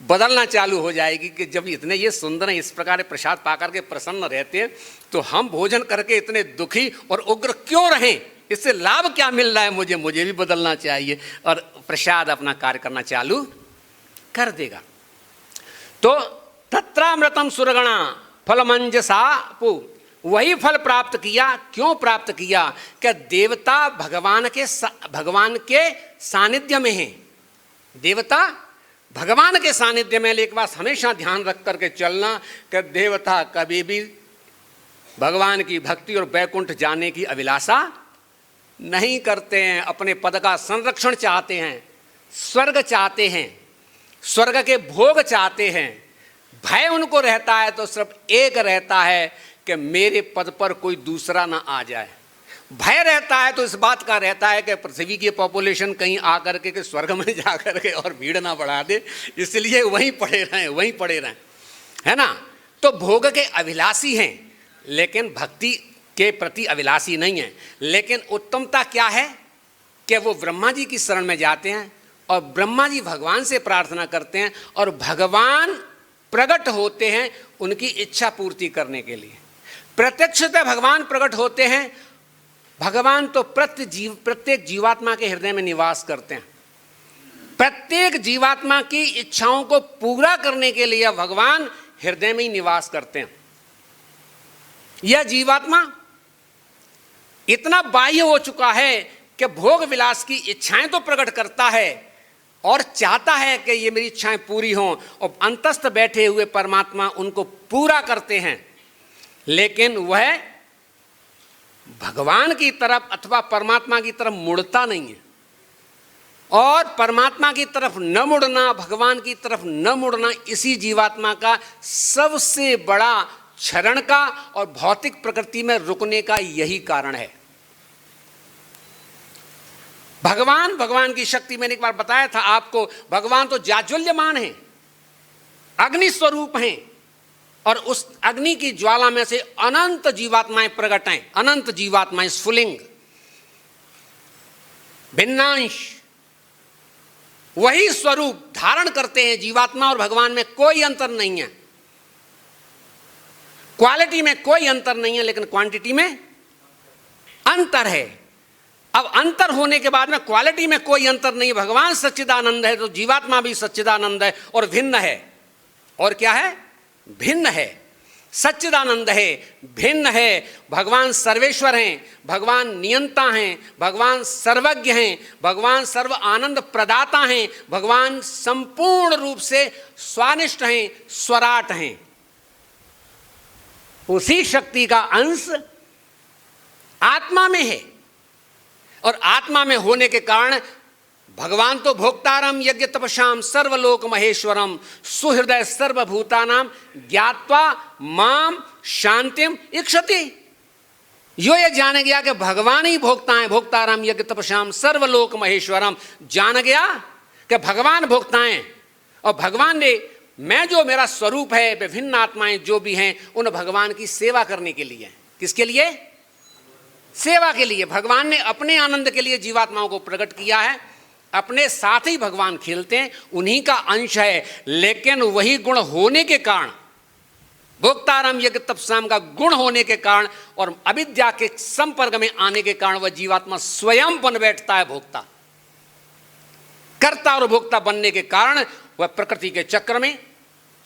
बदलना चालू हो जाएगी कि जब इतने ये सुंदर इस प्रकार प्रसाद पा करके प्रसन्न रहते हैं, तो हम भोजन करके इतने दुखी और उग्र क्यों रहें? इससे लाभ क्या मिल रहा है मुझे भी बदलना चाहिए। और प्रसाद अपना कार्य करना चालू कर देगा। तो तत्रामृतम सुरगणा फलमंजसा पु, वही फल प्राप्त किया। क्यों प्राप्त किया? कि देवता भगवान के सानिध्य में है। देवता भगवान के सानिध्य में, एक बात हमेशा ध्यान रख करके चलना कि देवता कभी भी भगवान की भक्ति और वैकुंठ जाने की अभिलाषा नहीं करते हैं। अपने पद का संरक्षण चाहते हैं, स्वर्ग चाहते हैं, स्वर्ग के भोग चाहते हैं। भय उनको रहता है तो सिर्फ एक रहता है कि मेरे पद पर कोई दूसरा ना आ जाए। भय रहता है तो इस बात का रहता है कि पृथ्वी की पॉपुलेशन कहीं आकर के स्वर्ग में जाकर के और भीड़ ना बढ़ा दे, इसलिए वहीं पड़े रहें, है ना। तो भोग के अभिलाषी हैं लेकिन भक्ति के प्रति अभिलाषी नहीं है। लेकिन उत्तमता क्या है कि वो ब्रह्मा जी की शरण में जाते हैं और ब्रह्मा जी भगवान से प्रार्थना करते हैं और भगवान प्रकट होते हैं उनकी इच्छा पूर्ति करने के लिए। प्रत्यक्षतः भगवान प्रकट होते हैं। भगवान तो प्रत्येक जीवात्मा के हृदय में निवास करते हैं। प्रत्येक जीवात्मा की इच्छाओं को पूरा करने के लिए भगवान हृदय में ही निवास करते हैं। यह जीवात्मा इतना बाह्य हो चुका है कि भोग विलास की इच्छाएं तो प्रकट करता है और चाहता है कि ये मेरी इच्छाएं पूरी हों, और अंतस्थ बैठे हुए परमात्मा उनको पूरा करते हैं। लेकिन वह भगवान की तरफ अथवा परमात्मा की तरफ मुड़ता नहीं है। और परमात्मा की तरफ न मुड़ना, भगवान की तरफ न मुड़ना, इसी जीवात्मा का सबसे बड़ा क्षरण का और भौतिक प्रकृति में रुकने का यही कारण है। भगवान की शक्ति, मैंने एक बार बताया था आपको, भगवान तो जाज्वल्यमान है, अग्नि स्वरूप हैं, और उस अग्नि की ज्वाला में से अनंत जीवात्माएं प्रकट हैं, अनंत जीवात्माएं, स्फुलिंग, भिन्नांश, वही स्वरूप धारण करते हैं। जीवात्मा और भगवान में कोई अंतर नहीं है, क्वालिटी में कोई अंतर नहीं है, लेकिन क्वांटिटी में अंतर है। अब अंतर होने के बाद में क्वालिटी में कोई अंतर नहीं है। भगवान सच्चिदानंद है तो जीवात्मा भी सच्चिदानंद है और भिन्न है। और क्या है? भिन्न है। सच्चिदानंद है, भिन्न है। भगवान सर्वेश्वर हैं, भगवान नियंता हैं, भगवान सर्वज्ञ हैं, भगवान सर्व आनंद प्रदाता हैं, भगवान संपूर्ण रूप से स्वानिष्ठ हैं, स्वराट हैं। उसी शक्ति का अंश आत्मा में है, और आत्मा में होने के कारण भगवान तो भोक्तारम यज्ञ तपस्याम सर्वलोक महेश्वरम सुहृदय सर्वभूतानाम ज्ञात्वा माम शांतिम इक्षति। ये जान गया कि भगवान ही भोक्ता है, भोक्तारम यज्ञ तपस्याम सर्वलोक महेश्वरम, जान गया कि भगवान भोक्ता हैं, और भगवान ने, मैं जो मेरा स्वरूप है, विभिन्न आत्माएं जो भी हैं, उन भगवान की सेवा करने के लिए। किसके लिए? सेवा के लिए। भगवान ने अपने आनंद के लिए जीवात्माओं को प्रकट किया है, अपने साथ ही भगवान खेलते हैं, उन्हीं का अंश है। लेकिन वही गुण होने के कारण, भोक्तारम यज्ञ तपस्याम का गुण होने के कारण और अविद्या के संपर्क में आने के कारण वह जीवात्मा स्वयं बन बैठता है भोक्ता। कर्ता और भोक्ता बनने के कारण वह प्रकृति के चक्र में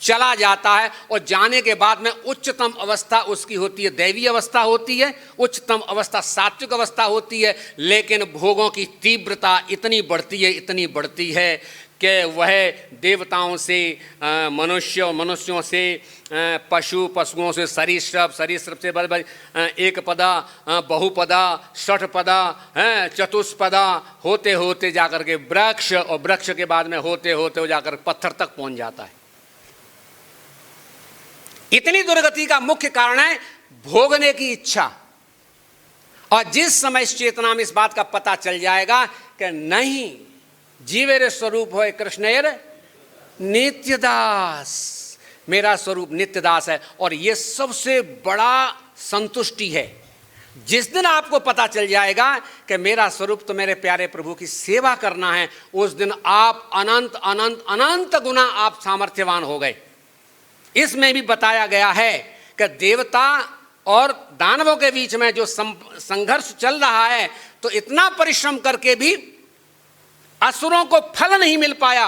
चला जाता है, और जाने के बाद में उच्चतम अवस्था उसकी होती है दैवी अवस्था होती है, उच्चतम अवस्था सात्विक अवस्था होती है। लेकिन भोगों की तीव्रता इतनी बढ़ती है, इतनी बढ़ती है कि वह देवताओं से मनुष्यों से पशु, पशुओं से सरीसृप, सरीसृप से एक पदा, बहुपदा, षठपदा, चतुष्पदा होते होते जाकर के वृक्ष, और वृक्ष के बाद में होते होते वो जाकर पत्थर तक पहुंच जाता है। इतनी दुर्गति का मुख्य कारण है भोगने की इच्छा। और जिस समय इस चेतना में इस बात का पता चल जाएगा कि नहीं, जीवेर स्वरूप होए कृष्णेर नित्यदास, मेरा स्वरूप नित्यदास है, और ये सबसे बड़ा संतुष्टि है। जिस दिन आपको पता चल जाएगा कि मेरा स्वरूप तो मेरे प्यारे प्रभु की सेवा करना है, उस दिन आप अनंत अनंत अनंत गुना आप सामर्थ्यवान हो गए। इसमें भी बताया गया है कि देवता और दानवों के बीच में जो संघर्ष चल रहा है, तो इतना परिश्रम करके भी असुरों को फल नहीं मिल पाया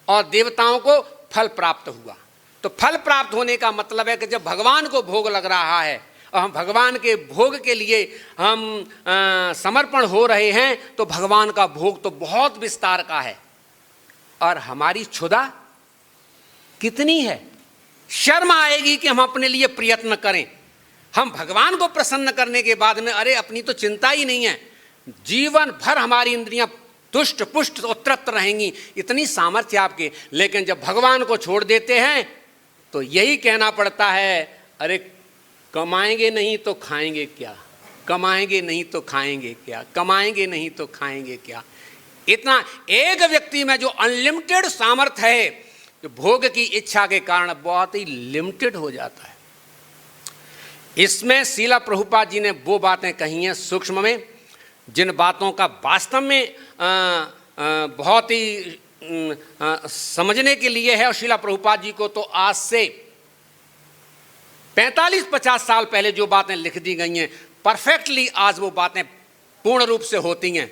और देवताओं को फल प्राप्त हुआ। तो फल प्राप्त होने का मतलब है कि जब भगवान को भोग लग रहा है और हम भगवान के भोग के लिए हम समर्पण हो रहे हैं, तो भगवान का भोग तो बहुत विस्तार का है। और हमारी क्षुधा कितनी है। शर्म आएगी कि हम अपने लिए प्रयत्न करें। हम भगवान को प्रसन्न करने के बाद में अरे अपनी तो चिंता ही नहीं है, जीवन भर हमारी इंद्रियां तुष्ट पुष्ट और तृप्त रहेंगी, इतनी सामर्थ्य आपके। लेकिन जब भगवान को छोड़ देते हैं तो यही कहना पड़ता है, अरे कमाएंगे नहीं तो खाएंगे क्या, कमाएंगे नहीं तो खाएंगे क्या, कमाएंगे नहीं तो खाएंगे क्या। इतना एक व्यक्ति में जो अनलिमिटेड सामर्थ्य है, जो भोग की इच्छा के कारण बहुत ही लिमिटेड हो जाता है। इसमें श्रील प्रभुपाद जी ने वो बातें कही हैं सूक्ष्म में, जिन बातों का वास्तव में बहुत ही समझने के लिए है। और श्रील प्रभुपाद जी को तो आज से 45-50 साल पहले जो बातें लिख दी गई हैं, परफेक्टली आज वो बातें पूर्ण रूप से होती हैं।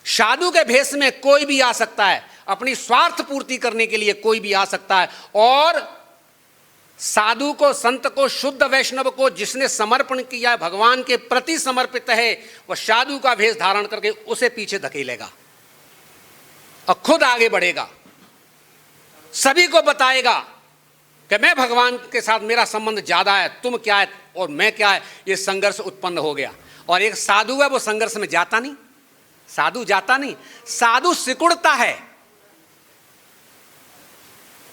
साधु के भेष में कोई भी आ सकता है, अपनी स्वार्थ पूर्ति करने के लिए कोई भी आ सकता है, और साधु को, संत को, शुद्ध वैष्णव को जिसने समर्पण किया, भगवान के प्रति समर्पित है, वह साधु का भेष धारण करके उसे पीछे धकेलेगा और खुद आगे बढ़ेगा, सभी को बताएगा कि मैं भगवान के साथ मेरा संबंध ज्यादा है, तुम क्या है और मैं क्या है। ये संघर्ष उत्पन्न हो गया और एक साधु है वो संघर्ष में जाता नहीं, साधु जाता नहीं, साधु सिकुड़ता है,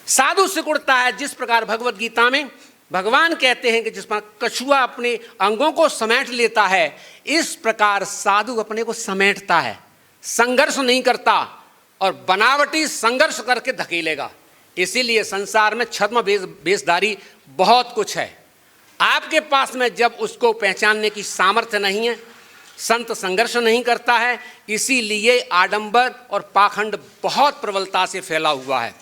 साधु सिकुड़ता है। जिस प्रकार भगवत गीता में भगवान कहते हैं कि जिस प्रकार कछुआ अपने अंगों को समेट लेता है, इस प्रकार साधु अपने को समेटता है, संघर्ष नहीं करता और बनावटी संघर्ष करके धकेलेगा। इसीलिए संसार में छद्म वेशधारी बहुत कुछ है। आपके पास में जब उसको पहचानने की सामर्थ्य नहीं है, संत संघर्ष नहीं करता है, इसीलिए आडंबर और पाखंड बहुत प्रबलता से फैला हुआ है।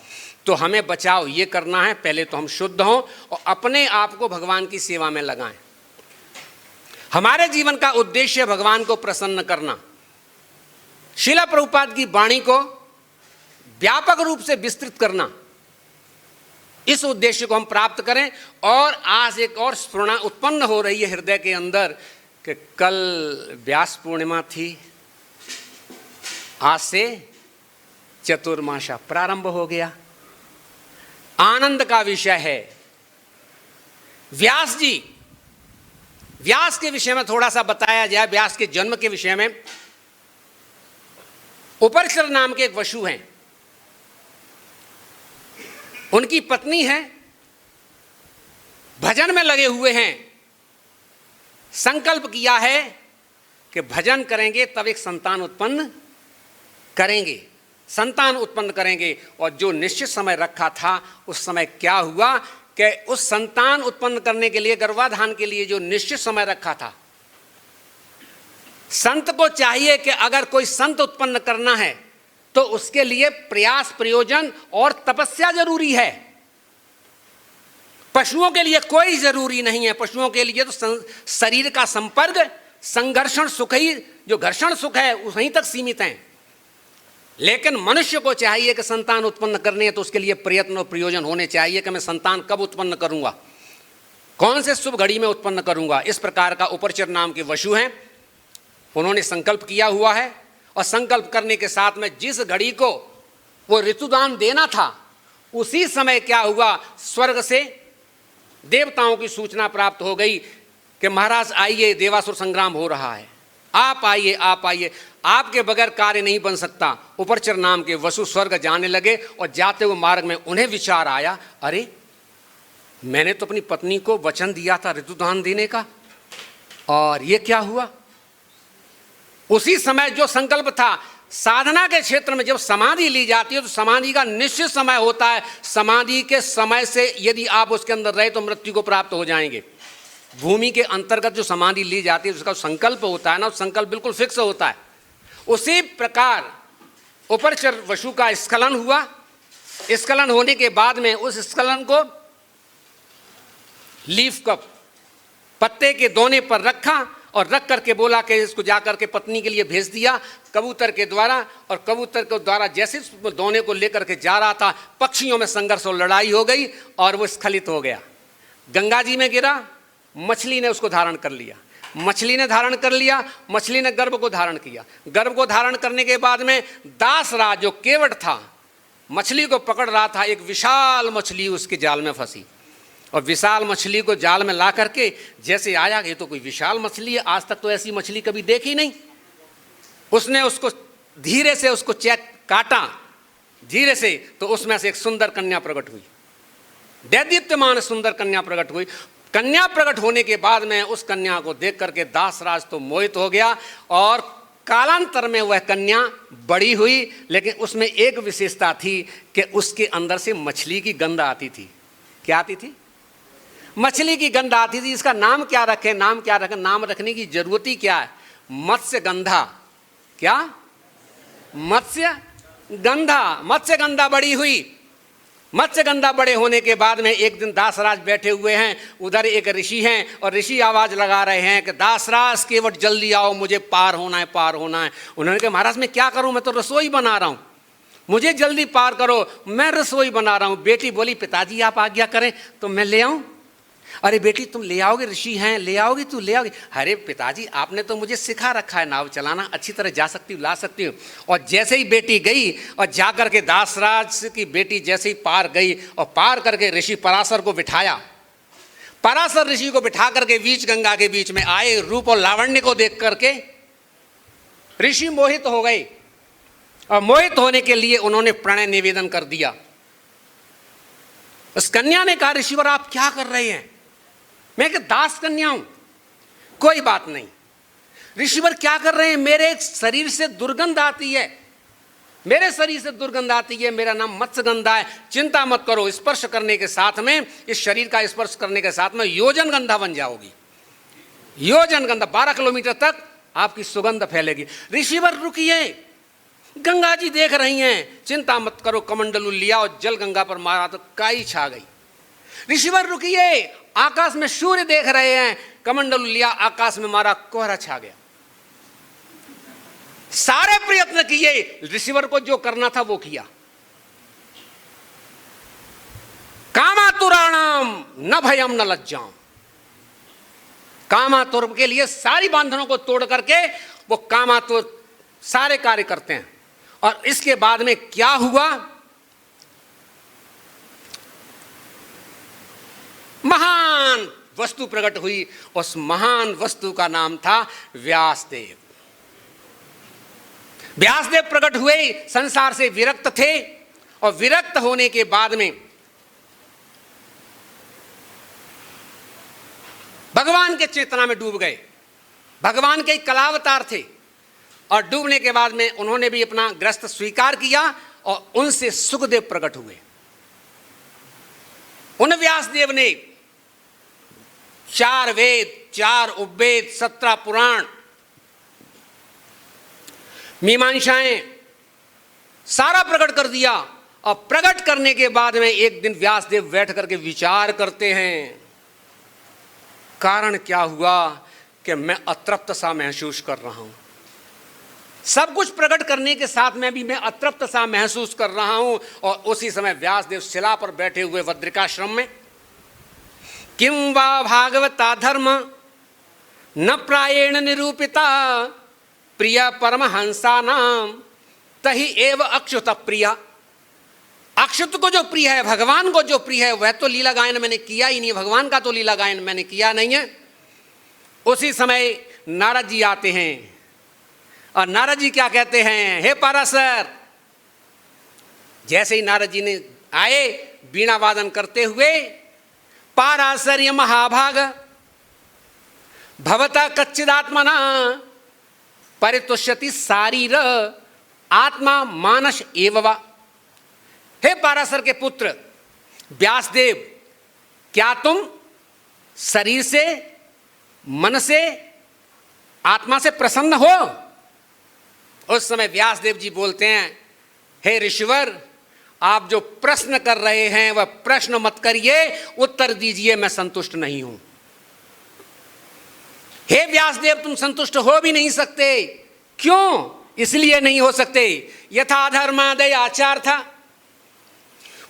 तो हमें बचाव ये करना है, पहले तो हम शुद्ध हों और अपने आप को भगवान की सेवा में लगाएं। हमारे जीवन का उद्देश्य भगवान को प्रसन्न करना। श्रील प्रभुपाद की वाणी को व्यापक रूप से विस्तृत करना, इस उद्देश्य को हम प्राप्त करें। और आज एक और स्फुरणा उत्पन्न हो रही है हृदय के अंदर कि कल व्यास पूर्णिमा थी, आज से चतुर्मासा प्रारंभ हो गया, आनंद का विषय है। व्यास जी, व्यास के विषय में थोड़ा सा बताया जाए। व्यास के जन्म के विषय में, उपरचर नाम के एक वसु हैं, उनकी पत्नी है, भजन में लगे हुए हैं, संकल्प किया है कि भजन करेंगे तब एक संतान उत्पन्न करेंगे, संतान उत्पन्न करेंगे। और जो निश्चित समय रखा था, उस समय क्या हुआ कि उस संतान उत्पन्न करने के लिए, गर्भाधान के लिए जो निश्चित समय रखा था, संत को चाहिए कि अगर कोई संत उत्पन्न करना है तो उसके लिए प्रयास, प्रयोजन और तपस्या जरूरी है। पशुओं के लिए कोई जरूरी नहीं है। पशुओं के लिए तो शरीर का संपर्क, संघर्षण सुख ही, जो घर्षण सुख है वहीं तक सीमित है। लेकिन मनुष्य को चाहिए कि संतान उत्पन्न करने है तो उसके लिए प्रयत्न और प्रयोजन होने चाहिए कि मैं संतान कब उत्पन्न करूंगा, कौन से शुभ घड़ी में उत्पन्न करूंगा। इस प्रकार का उपरचर नाम के वसु हैं, उन्होंने संकल्प किया हुआ है। और संकल्प करने के साथ में जिस घड़ी को वो ऋतुदान देना था, उसी समय क्या हुआ, स्वर्ग से देवताओं की सूचना प्राप्त हो गई कि महाराज आइए, देवासुर संग्राम हो रहा है, आप आइए, आप आइए, आपके बगैर कार्य नहीं बन सकता। उपरचर नाम के वसु स्वर्ग जाने लगे और जाते हुए मार्ग में उन्हें विचार आया, अरे मैंने तो अपनी पत्नी को वचन दिया था ऋतुदान देने का, और ये क्या हुआ। उसी समय जो संकल्प था, साधना के क्षेत्र में जब समाधि ली जाती है तो समाधि का निश्चित समय होता है। समाधि के समय से यदि आप उसके अंदर रहे तो मृत्यु को प्राप्त हो जाएंगे। भूमि के अंतर्गत जो समाधि ली जाती है उसका संकल्प होता है ना, संकल्प बिल्कुल फिक्स होता है। उसी प्रकार उपरचर वसु का स्खलन हुआ। स्खलन होने के बाद में उस स्खलन को लीफ कप, पत्ते के दोने पर रखा और रख करके बोला कि इसको जाकर के पत्नी के लिए भेज दिया कबूतर के द्वारा। और कबूतर के द्वारा जैसे दोने को लेकर के जा रहा था, पक्षियों में संघर्ष और लड़ाई हो गई और वो स्खलित हो गया, गंगा जी में गिरा। मछली ने उसको धारण कर लिया, मछली ने धारण कर लिया, मछली ने गर्भ को धारण किया। गर्भ को धारण करने के बाद में दासराज जो केवट था, मछली को पकड़ रहा था, एक विशाल मछली उसके जाल में फंसी। और विशाल मछली को जाल में ला करके जैसे आया, ये तो कोई विशाल मछली है, आज तक तो ऐसी मछली कभी देखी नहीं। उसने उसको धीरे से उसको काटा धीरे से, तो उसमें से एक सुंदर कन्या प्रकट हुई, दैदीप्यमान सुंदर कन्या प्रकट हुई। कन्या प्रकट होने के बाद में उस कन्या को देख करके दासराज तो मोहित हो गया। और कालांतर में वह कन्या बड़ी हुई, लेकिन उसमें एक विशेषता थी कि उसके अंदर से मछली की गंध आती थी। क्या आती थी? मछली की गंध आती थी। इसका नाम क्या रखें, नाम क्या रखें, नाम रखने की जरूरत ही क्या है? मत्स्य गंधा। क्या? मत्स्य गंधा। मत्स्य गंधा बड़ी हुई। मत्स्य गंधा बड़े होने के बाद में एक दिन दासराज बैठे हुए हैं, उधर एक ऋषि हैं और ऋषि आवाज लगा रहे हैं कि दासराज केवट जल्दी आओ, मुझे पार होना है, पार होना है। उन्होंने कहा महाराज मैं क्या करूं, मैं तो रसोई बना रहा हूं, मुझे जल्दी पार करो, मैं रसोई बना रहा हूं। बेटी बोली पिताजी आप आज्ञा करें तो मैं ले आऊं। अरे बेटी तुम ले आओगे, ऋषि हैं, ले आओगी, तू ले आओगी। अरे पिताजी आपने तो मुझे सिखा रखा है नाव चलाना, अच्छी तरह जा सकती हूँ, ला सकती हूँ। और जैसे ही बेटी गई और जाकर के दासराज की बेटी जैसे ही पार गई और पार करके ऋषि पराशर को बिठाया।
पराशर ऋषि को बिठा करके बीच गंगा के बीच में आए। रूप और लावण्य को देख करके ऋषि मोहित हो गए और मोहित होने के लिए उन्होंने प्रणय निवेदन कर दिया। उस कन्या ने कहा, ऋषिवर आप क्या कर रहे हैं? मैं कि दास कन्या हूं। कोई बात नहीं। ऋषिवर क्या कर रहे हैं? मेरे शरीर से दुर्गंध आती है, मेरे शरीर से दुर्गंध आती है, मेरा नाम मत्स्यगंधा है। चिंता मत करो, स्पर्श करने के साथ में, इस शरीर का स्पर्श करने के साथ में योजन गंधा बन जाओगी। योजन गंधा 12 किलोमीटर तक आपकी सुगंध फैलेगी। ऋषिवर रुकिए, गंगा जी देख रही हैं, चिंता मत करो। कमंडलू लिया और जल गंगा पर मारा तो काई छा गई। ऋषिवर रुकिए, आकाश में सूर्य देख रहे हैं, कमंडलू लिया, आकाश में मारा, कोहरा छा गया। सारे प्रयत्न किए, ऋषिवर को जो करना था वो किया। कामातुराणाम न भयम न लज्जाम। कामातुर के लिए सारी बांधनों को तोड़ करके वो कामातुर सारे कार्य करते हैं। और इसके बाद में क्या हुआ? महान वस्तु प्रकट हुई। उस महान वस्तु का नाम था व्यासदेव। व्यासदेव प्रकट हुए, संसार से विरक्त थे और विरक्त होने के बाद में भगवान के चेतना में डूब गए। भगवान के कलावतार थे और डूबने के बाद में उन्होंने भी अपना ग्रस्त स्वीकार किया और उनसे सुखदेव प्रकट हुए। उन व्यासदेव ने 4 वेद, 4 उपवेद, 17 पुराण, मीमांसाएं सारा प्रकट कर दिया। और प्रकट करने के बाद में एक दिन व्यासदेव बैठ करके विचार करते हैं, कारण क्या हुआ कि मैं अतृप्त सा महसूस कर रहा हूं। सब कुछ प्रकट करने के साथ में भी मैं अतृप्त सा महसूस कर रहा हूं। और उसी समय व्यासदेव शिला पर बैठे हुए बद्रिकाश्रम में, किं वा भागवता धर्म न प्रायेण निरूपिता प्रिय परमहंसा नाम तही एव अक्षुत प्रिया। अक्षुत को जो प्रिय है, भगवान को जो प्रिय है, वह तो लीला गायन मैंने किया ही नहीं, भगवान का तो लीला गायन मैंने किया नहीं है। उसी समय नारद जी आते हैं और नारद जी क्या कहते हैं? हे पराशर। जैसे ही नारद जी ने आए वीणा वादन करते हुए, पाराशर्य महाभाग भवता कच्चिदात्मना परितुष्यति शारीर आत्मा मानस एववा। हे पाराशर के पुत्र व्यासदेव, क्या तुम शरीर से, मन से, आत्मा से प्रसन्न हो? उस समय व्यासदेव जी बोलते हैं, हे ऋषिवर, आप जो प्रश्न कर रहे हैं वह प्रश्न मत करिए, उत्तर दीजिए, मैं संतुष्ट नहीं हूं। हे व्यासदेव, तुम संतुष्ट हो भी नहीं सकते। क्यों? इसलिए नहीं हो सकते, यथा धर्मादय आचार था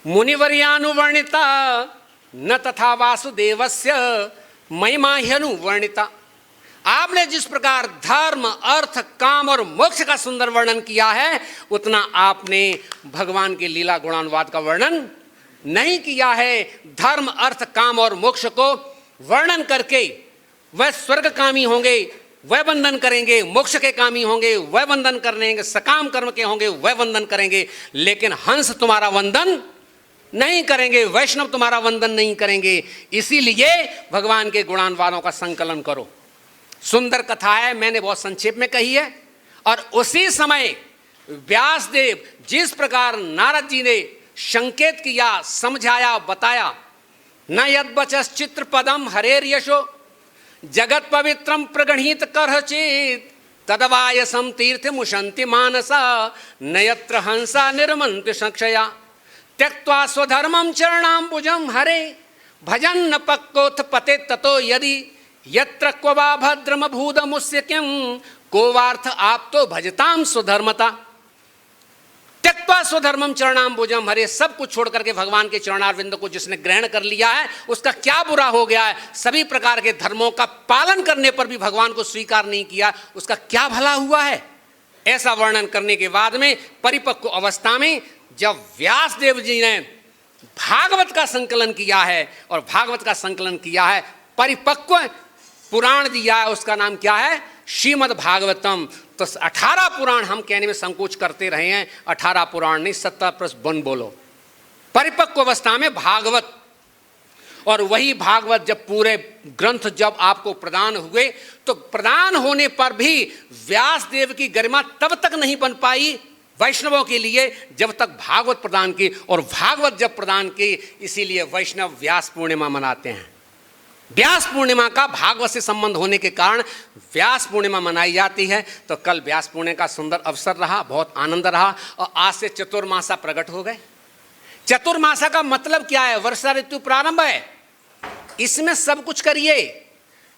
मुनिवर्यानुवर्णिता न तथा वासुदेवस्य महिमा ह्यनुवर्णिता। आपने जिस प्रकार धर्म, अर्थ, काम और मोक्ष का सुंदर वर्णन किया है, उतना आपने भगवान के लीला गुणानुवाद का वर्णन नहीं किया है। धर्म, अर्थ, काम और मोक्ष को वर्णन करके वह स्वर्गकामी होंगे, वह वंदन करेंगे, मोक्ष के कामी होंगे, वह वंदन करेंगे, सकाम कर्म के होंगे, वह वंदन करेंगे, लेकिन हंस तुम्हारा वंदन नहीं करेंगे, वैष्णव तुम्हारा वंदन नहीं करेंगे। इसीलिए भगवान के गुणानुवादों का संकलन करो। सुंदर कथा है, मैंने बहुत संक्षेप में कही है। और उसी समय व्यासदेव जिस प्रकार नारद जी ने संकेत किया, समझाया, बताया, न यद्वचस चित्र पदम हरेर यशो जगत पवित्रम प्रगणित करचित तदवायसम तीर्थ मुशंति मानसा नयत्र हंसा निर्मंति संक्षया त्यक्त्वा स्वधर्मम चरणाम्बुजम हरे भजन न पक्कोथ पते ततो यदि यत्र क्ववा भद्रम भूदमुस्य किम को वार्थ आप तो भजताम स्वधर्मता। त्यक्त्वा स्वधर्मम चरणाम्बुजम हरे, सब कुछ छोड़ करके भगवान के चरणारविंद को जिसने ग्रहण कर लिया है, उसका क्या बुरा हो गया है? सभी प्रकार के धर्मों का पालन करने पर भी भगवान को स्वीकार नहीं किया, उसका क्या भला हुआ है? ऐसा वर्णन करने के बाद में परिपक्व अवस्था में जब व्यासदेव जी ने भागवत का संकलन किया है, और भागवत का संकलन किया है, परिपक्व पुराण दिया है, उसका नाम क्या है? श्रीमद् भागवतम। तो 18 पुराण हम कहने में संकोच करते रहे हैं, 18 पुराण नहीं, 70+1 बोलो। परिपक्व अवस्था में भागवत, और वही भागवत जब पूरे ग्रंथ जब आपको प्रदान हुए, तो प्रदान होने पर भी व्यास देव की गरिमा तब तक नहीं बन पाई वैष्णवों के लिए जब तक भागवत प्रदान की, और भागवत जब प्रदान की, इसीलिए वैष्णव व्यास पूर्णिमा मनाते हैं। व्यास पूर्णिमा का भागवत से संबंध होने के कारण व्यास पूर्णिमा मनाई जाती है। तो कल व्यास पूर्णिमा का सुंदर अवसर रहा, बहुत आनंद रहा, और आज से चतुर्मासा प्रकट हो गए। चतुर्मासा का मतलब क्या है? वर्षा ऋतु प्रारंभ है, इसमें सब कुछ करिए,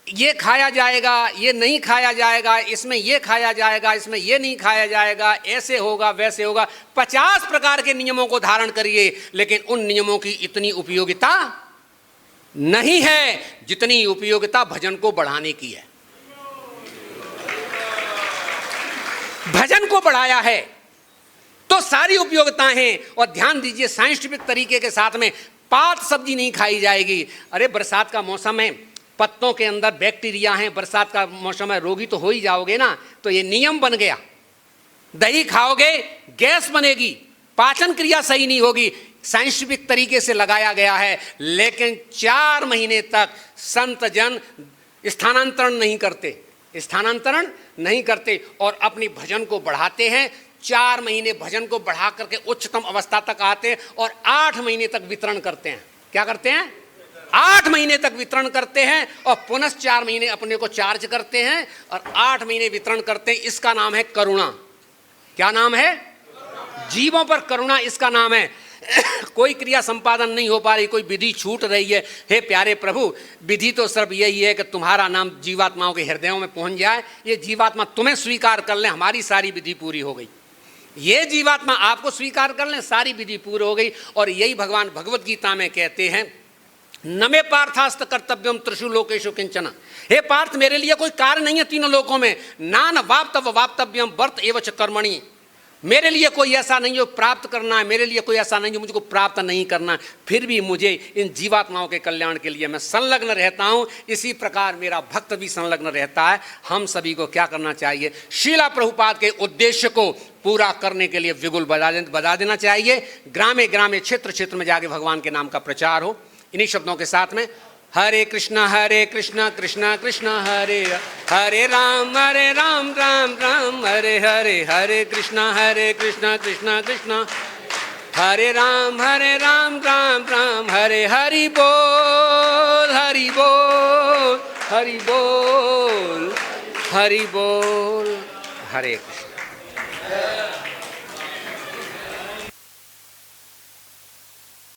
ये खाया जाएगा, ये नहीं खाया जाएगा, इसमें ये खाया जाएगा, इसमें ये नहीं खाया जाएगा, ऐसे होगा वैसे होगा, 50 प्रकार के नियमों को धारण करिए, लेकिन उन नियमों की इतनी उपयोगिता नहीं है जितनी उपयोगिता भजन को बढ़ाने की है। भजन को बढ़ाया है तो सारी उपयोगिताएं हैं। और ध्यान दीजिए, साइंटिफिक तरीके के साथ में पात सब्जी नहीं खाई जाएगी। अरे बरसात का मौसम है, पत्तों के अंदर बैक्टीरिया हैं, बरसात का मौसम है, रोगी तो हो ही जाओगे ना। तो ये नियम बन गया, दही खाओगे गैस बनेगी, पाचन क्रिया सही नहीं होगी, साइंटिफिक तरीके से लगाया गया है। लेकिन 4 महीने तक संत जन स्थानांतरण नहीं करते और अपनी भजन को बढ़ाते हैं। 4 महीने भजन को बढ़ा करके उच्चतम अवस्था तक आते हैं, और 8 महीने तक वितरण करते हैं। क्या करते हैं? 8 महीने तक वितरण करते हैं, और पुनः 4 महीने अपने को चार्ज करते हैं, और 8 महीने वितरण करते हैं। इसका नाम है करुणा। क्या नाम है? जीवों पर करुणा, इसका नाम है। कोई क्रिया संपादन नहीं हो पा रही, कोई विधि छूट रही है, हे प्यारे प्रभु, विधि तो सिर्फ यही है कि तुम्हारा नाम जीवात्माओं के हृदयों में पहुंच जाए, ये जीवात्मा तुम्हें स्वीकार कर लें, हमारी सारी विधि पूरी हो गई। ये जीवात्मा आपको स्वीकार कर लें, सारी विधि पूरी हो गई। और यही भगवान भगवत गीता में कहते हैं, न मे पार्थास्त कर्तव्यम त्रिषु लोकेषु किंचन। हे पार्थ, मेरे लिए कोई कार्य नहीं है तीनों लोकों में। नान वाप्तव्यम वर्त एव च कर्मणि। मेरे लिए कोई ऐसा नहीं जो प्राप्त करना है, मेरे लिए कोई ऐसा नहीं जो मुझको प्राप्त नहीं करना है। फिर भी मुझे इन जीवात्माओं के कल्याण के लिए मैं संलग्न रहता हूँ। इसी प्रकार मेरा भक्त भी संलग्न रहता है। हम सभी को क्या करना चाहिए? श्रीला प्रभुपाद के उद्देश्य को पूरा करने के लिए विगुल बजा देना चाहिए। ग्रामे ग्रामे क्षेत्र क्षेत्र में जाके भगवान के नाम का प्रचार हो। इन्हीं शब्दों के साथ में हरे कृष्णा कृष्णा कृष्णा हरे हरे, राम राम राम हरे हरे, हरे कृष्णा कृष्णा कृष्णा हरे राम राम राम हरे, हरि बोल हरि बोल हरि बोल हरि बोल। हरे कृष्ण।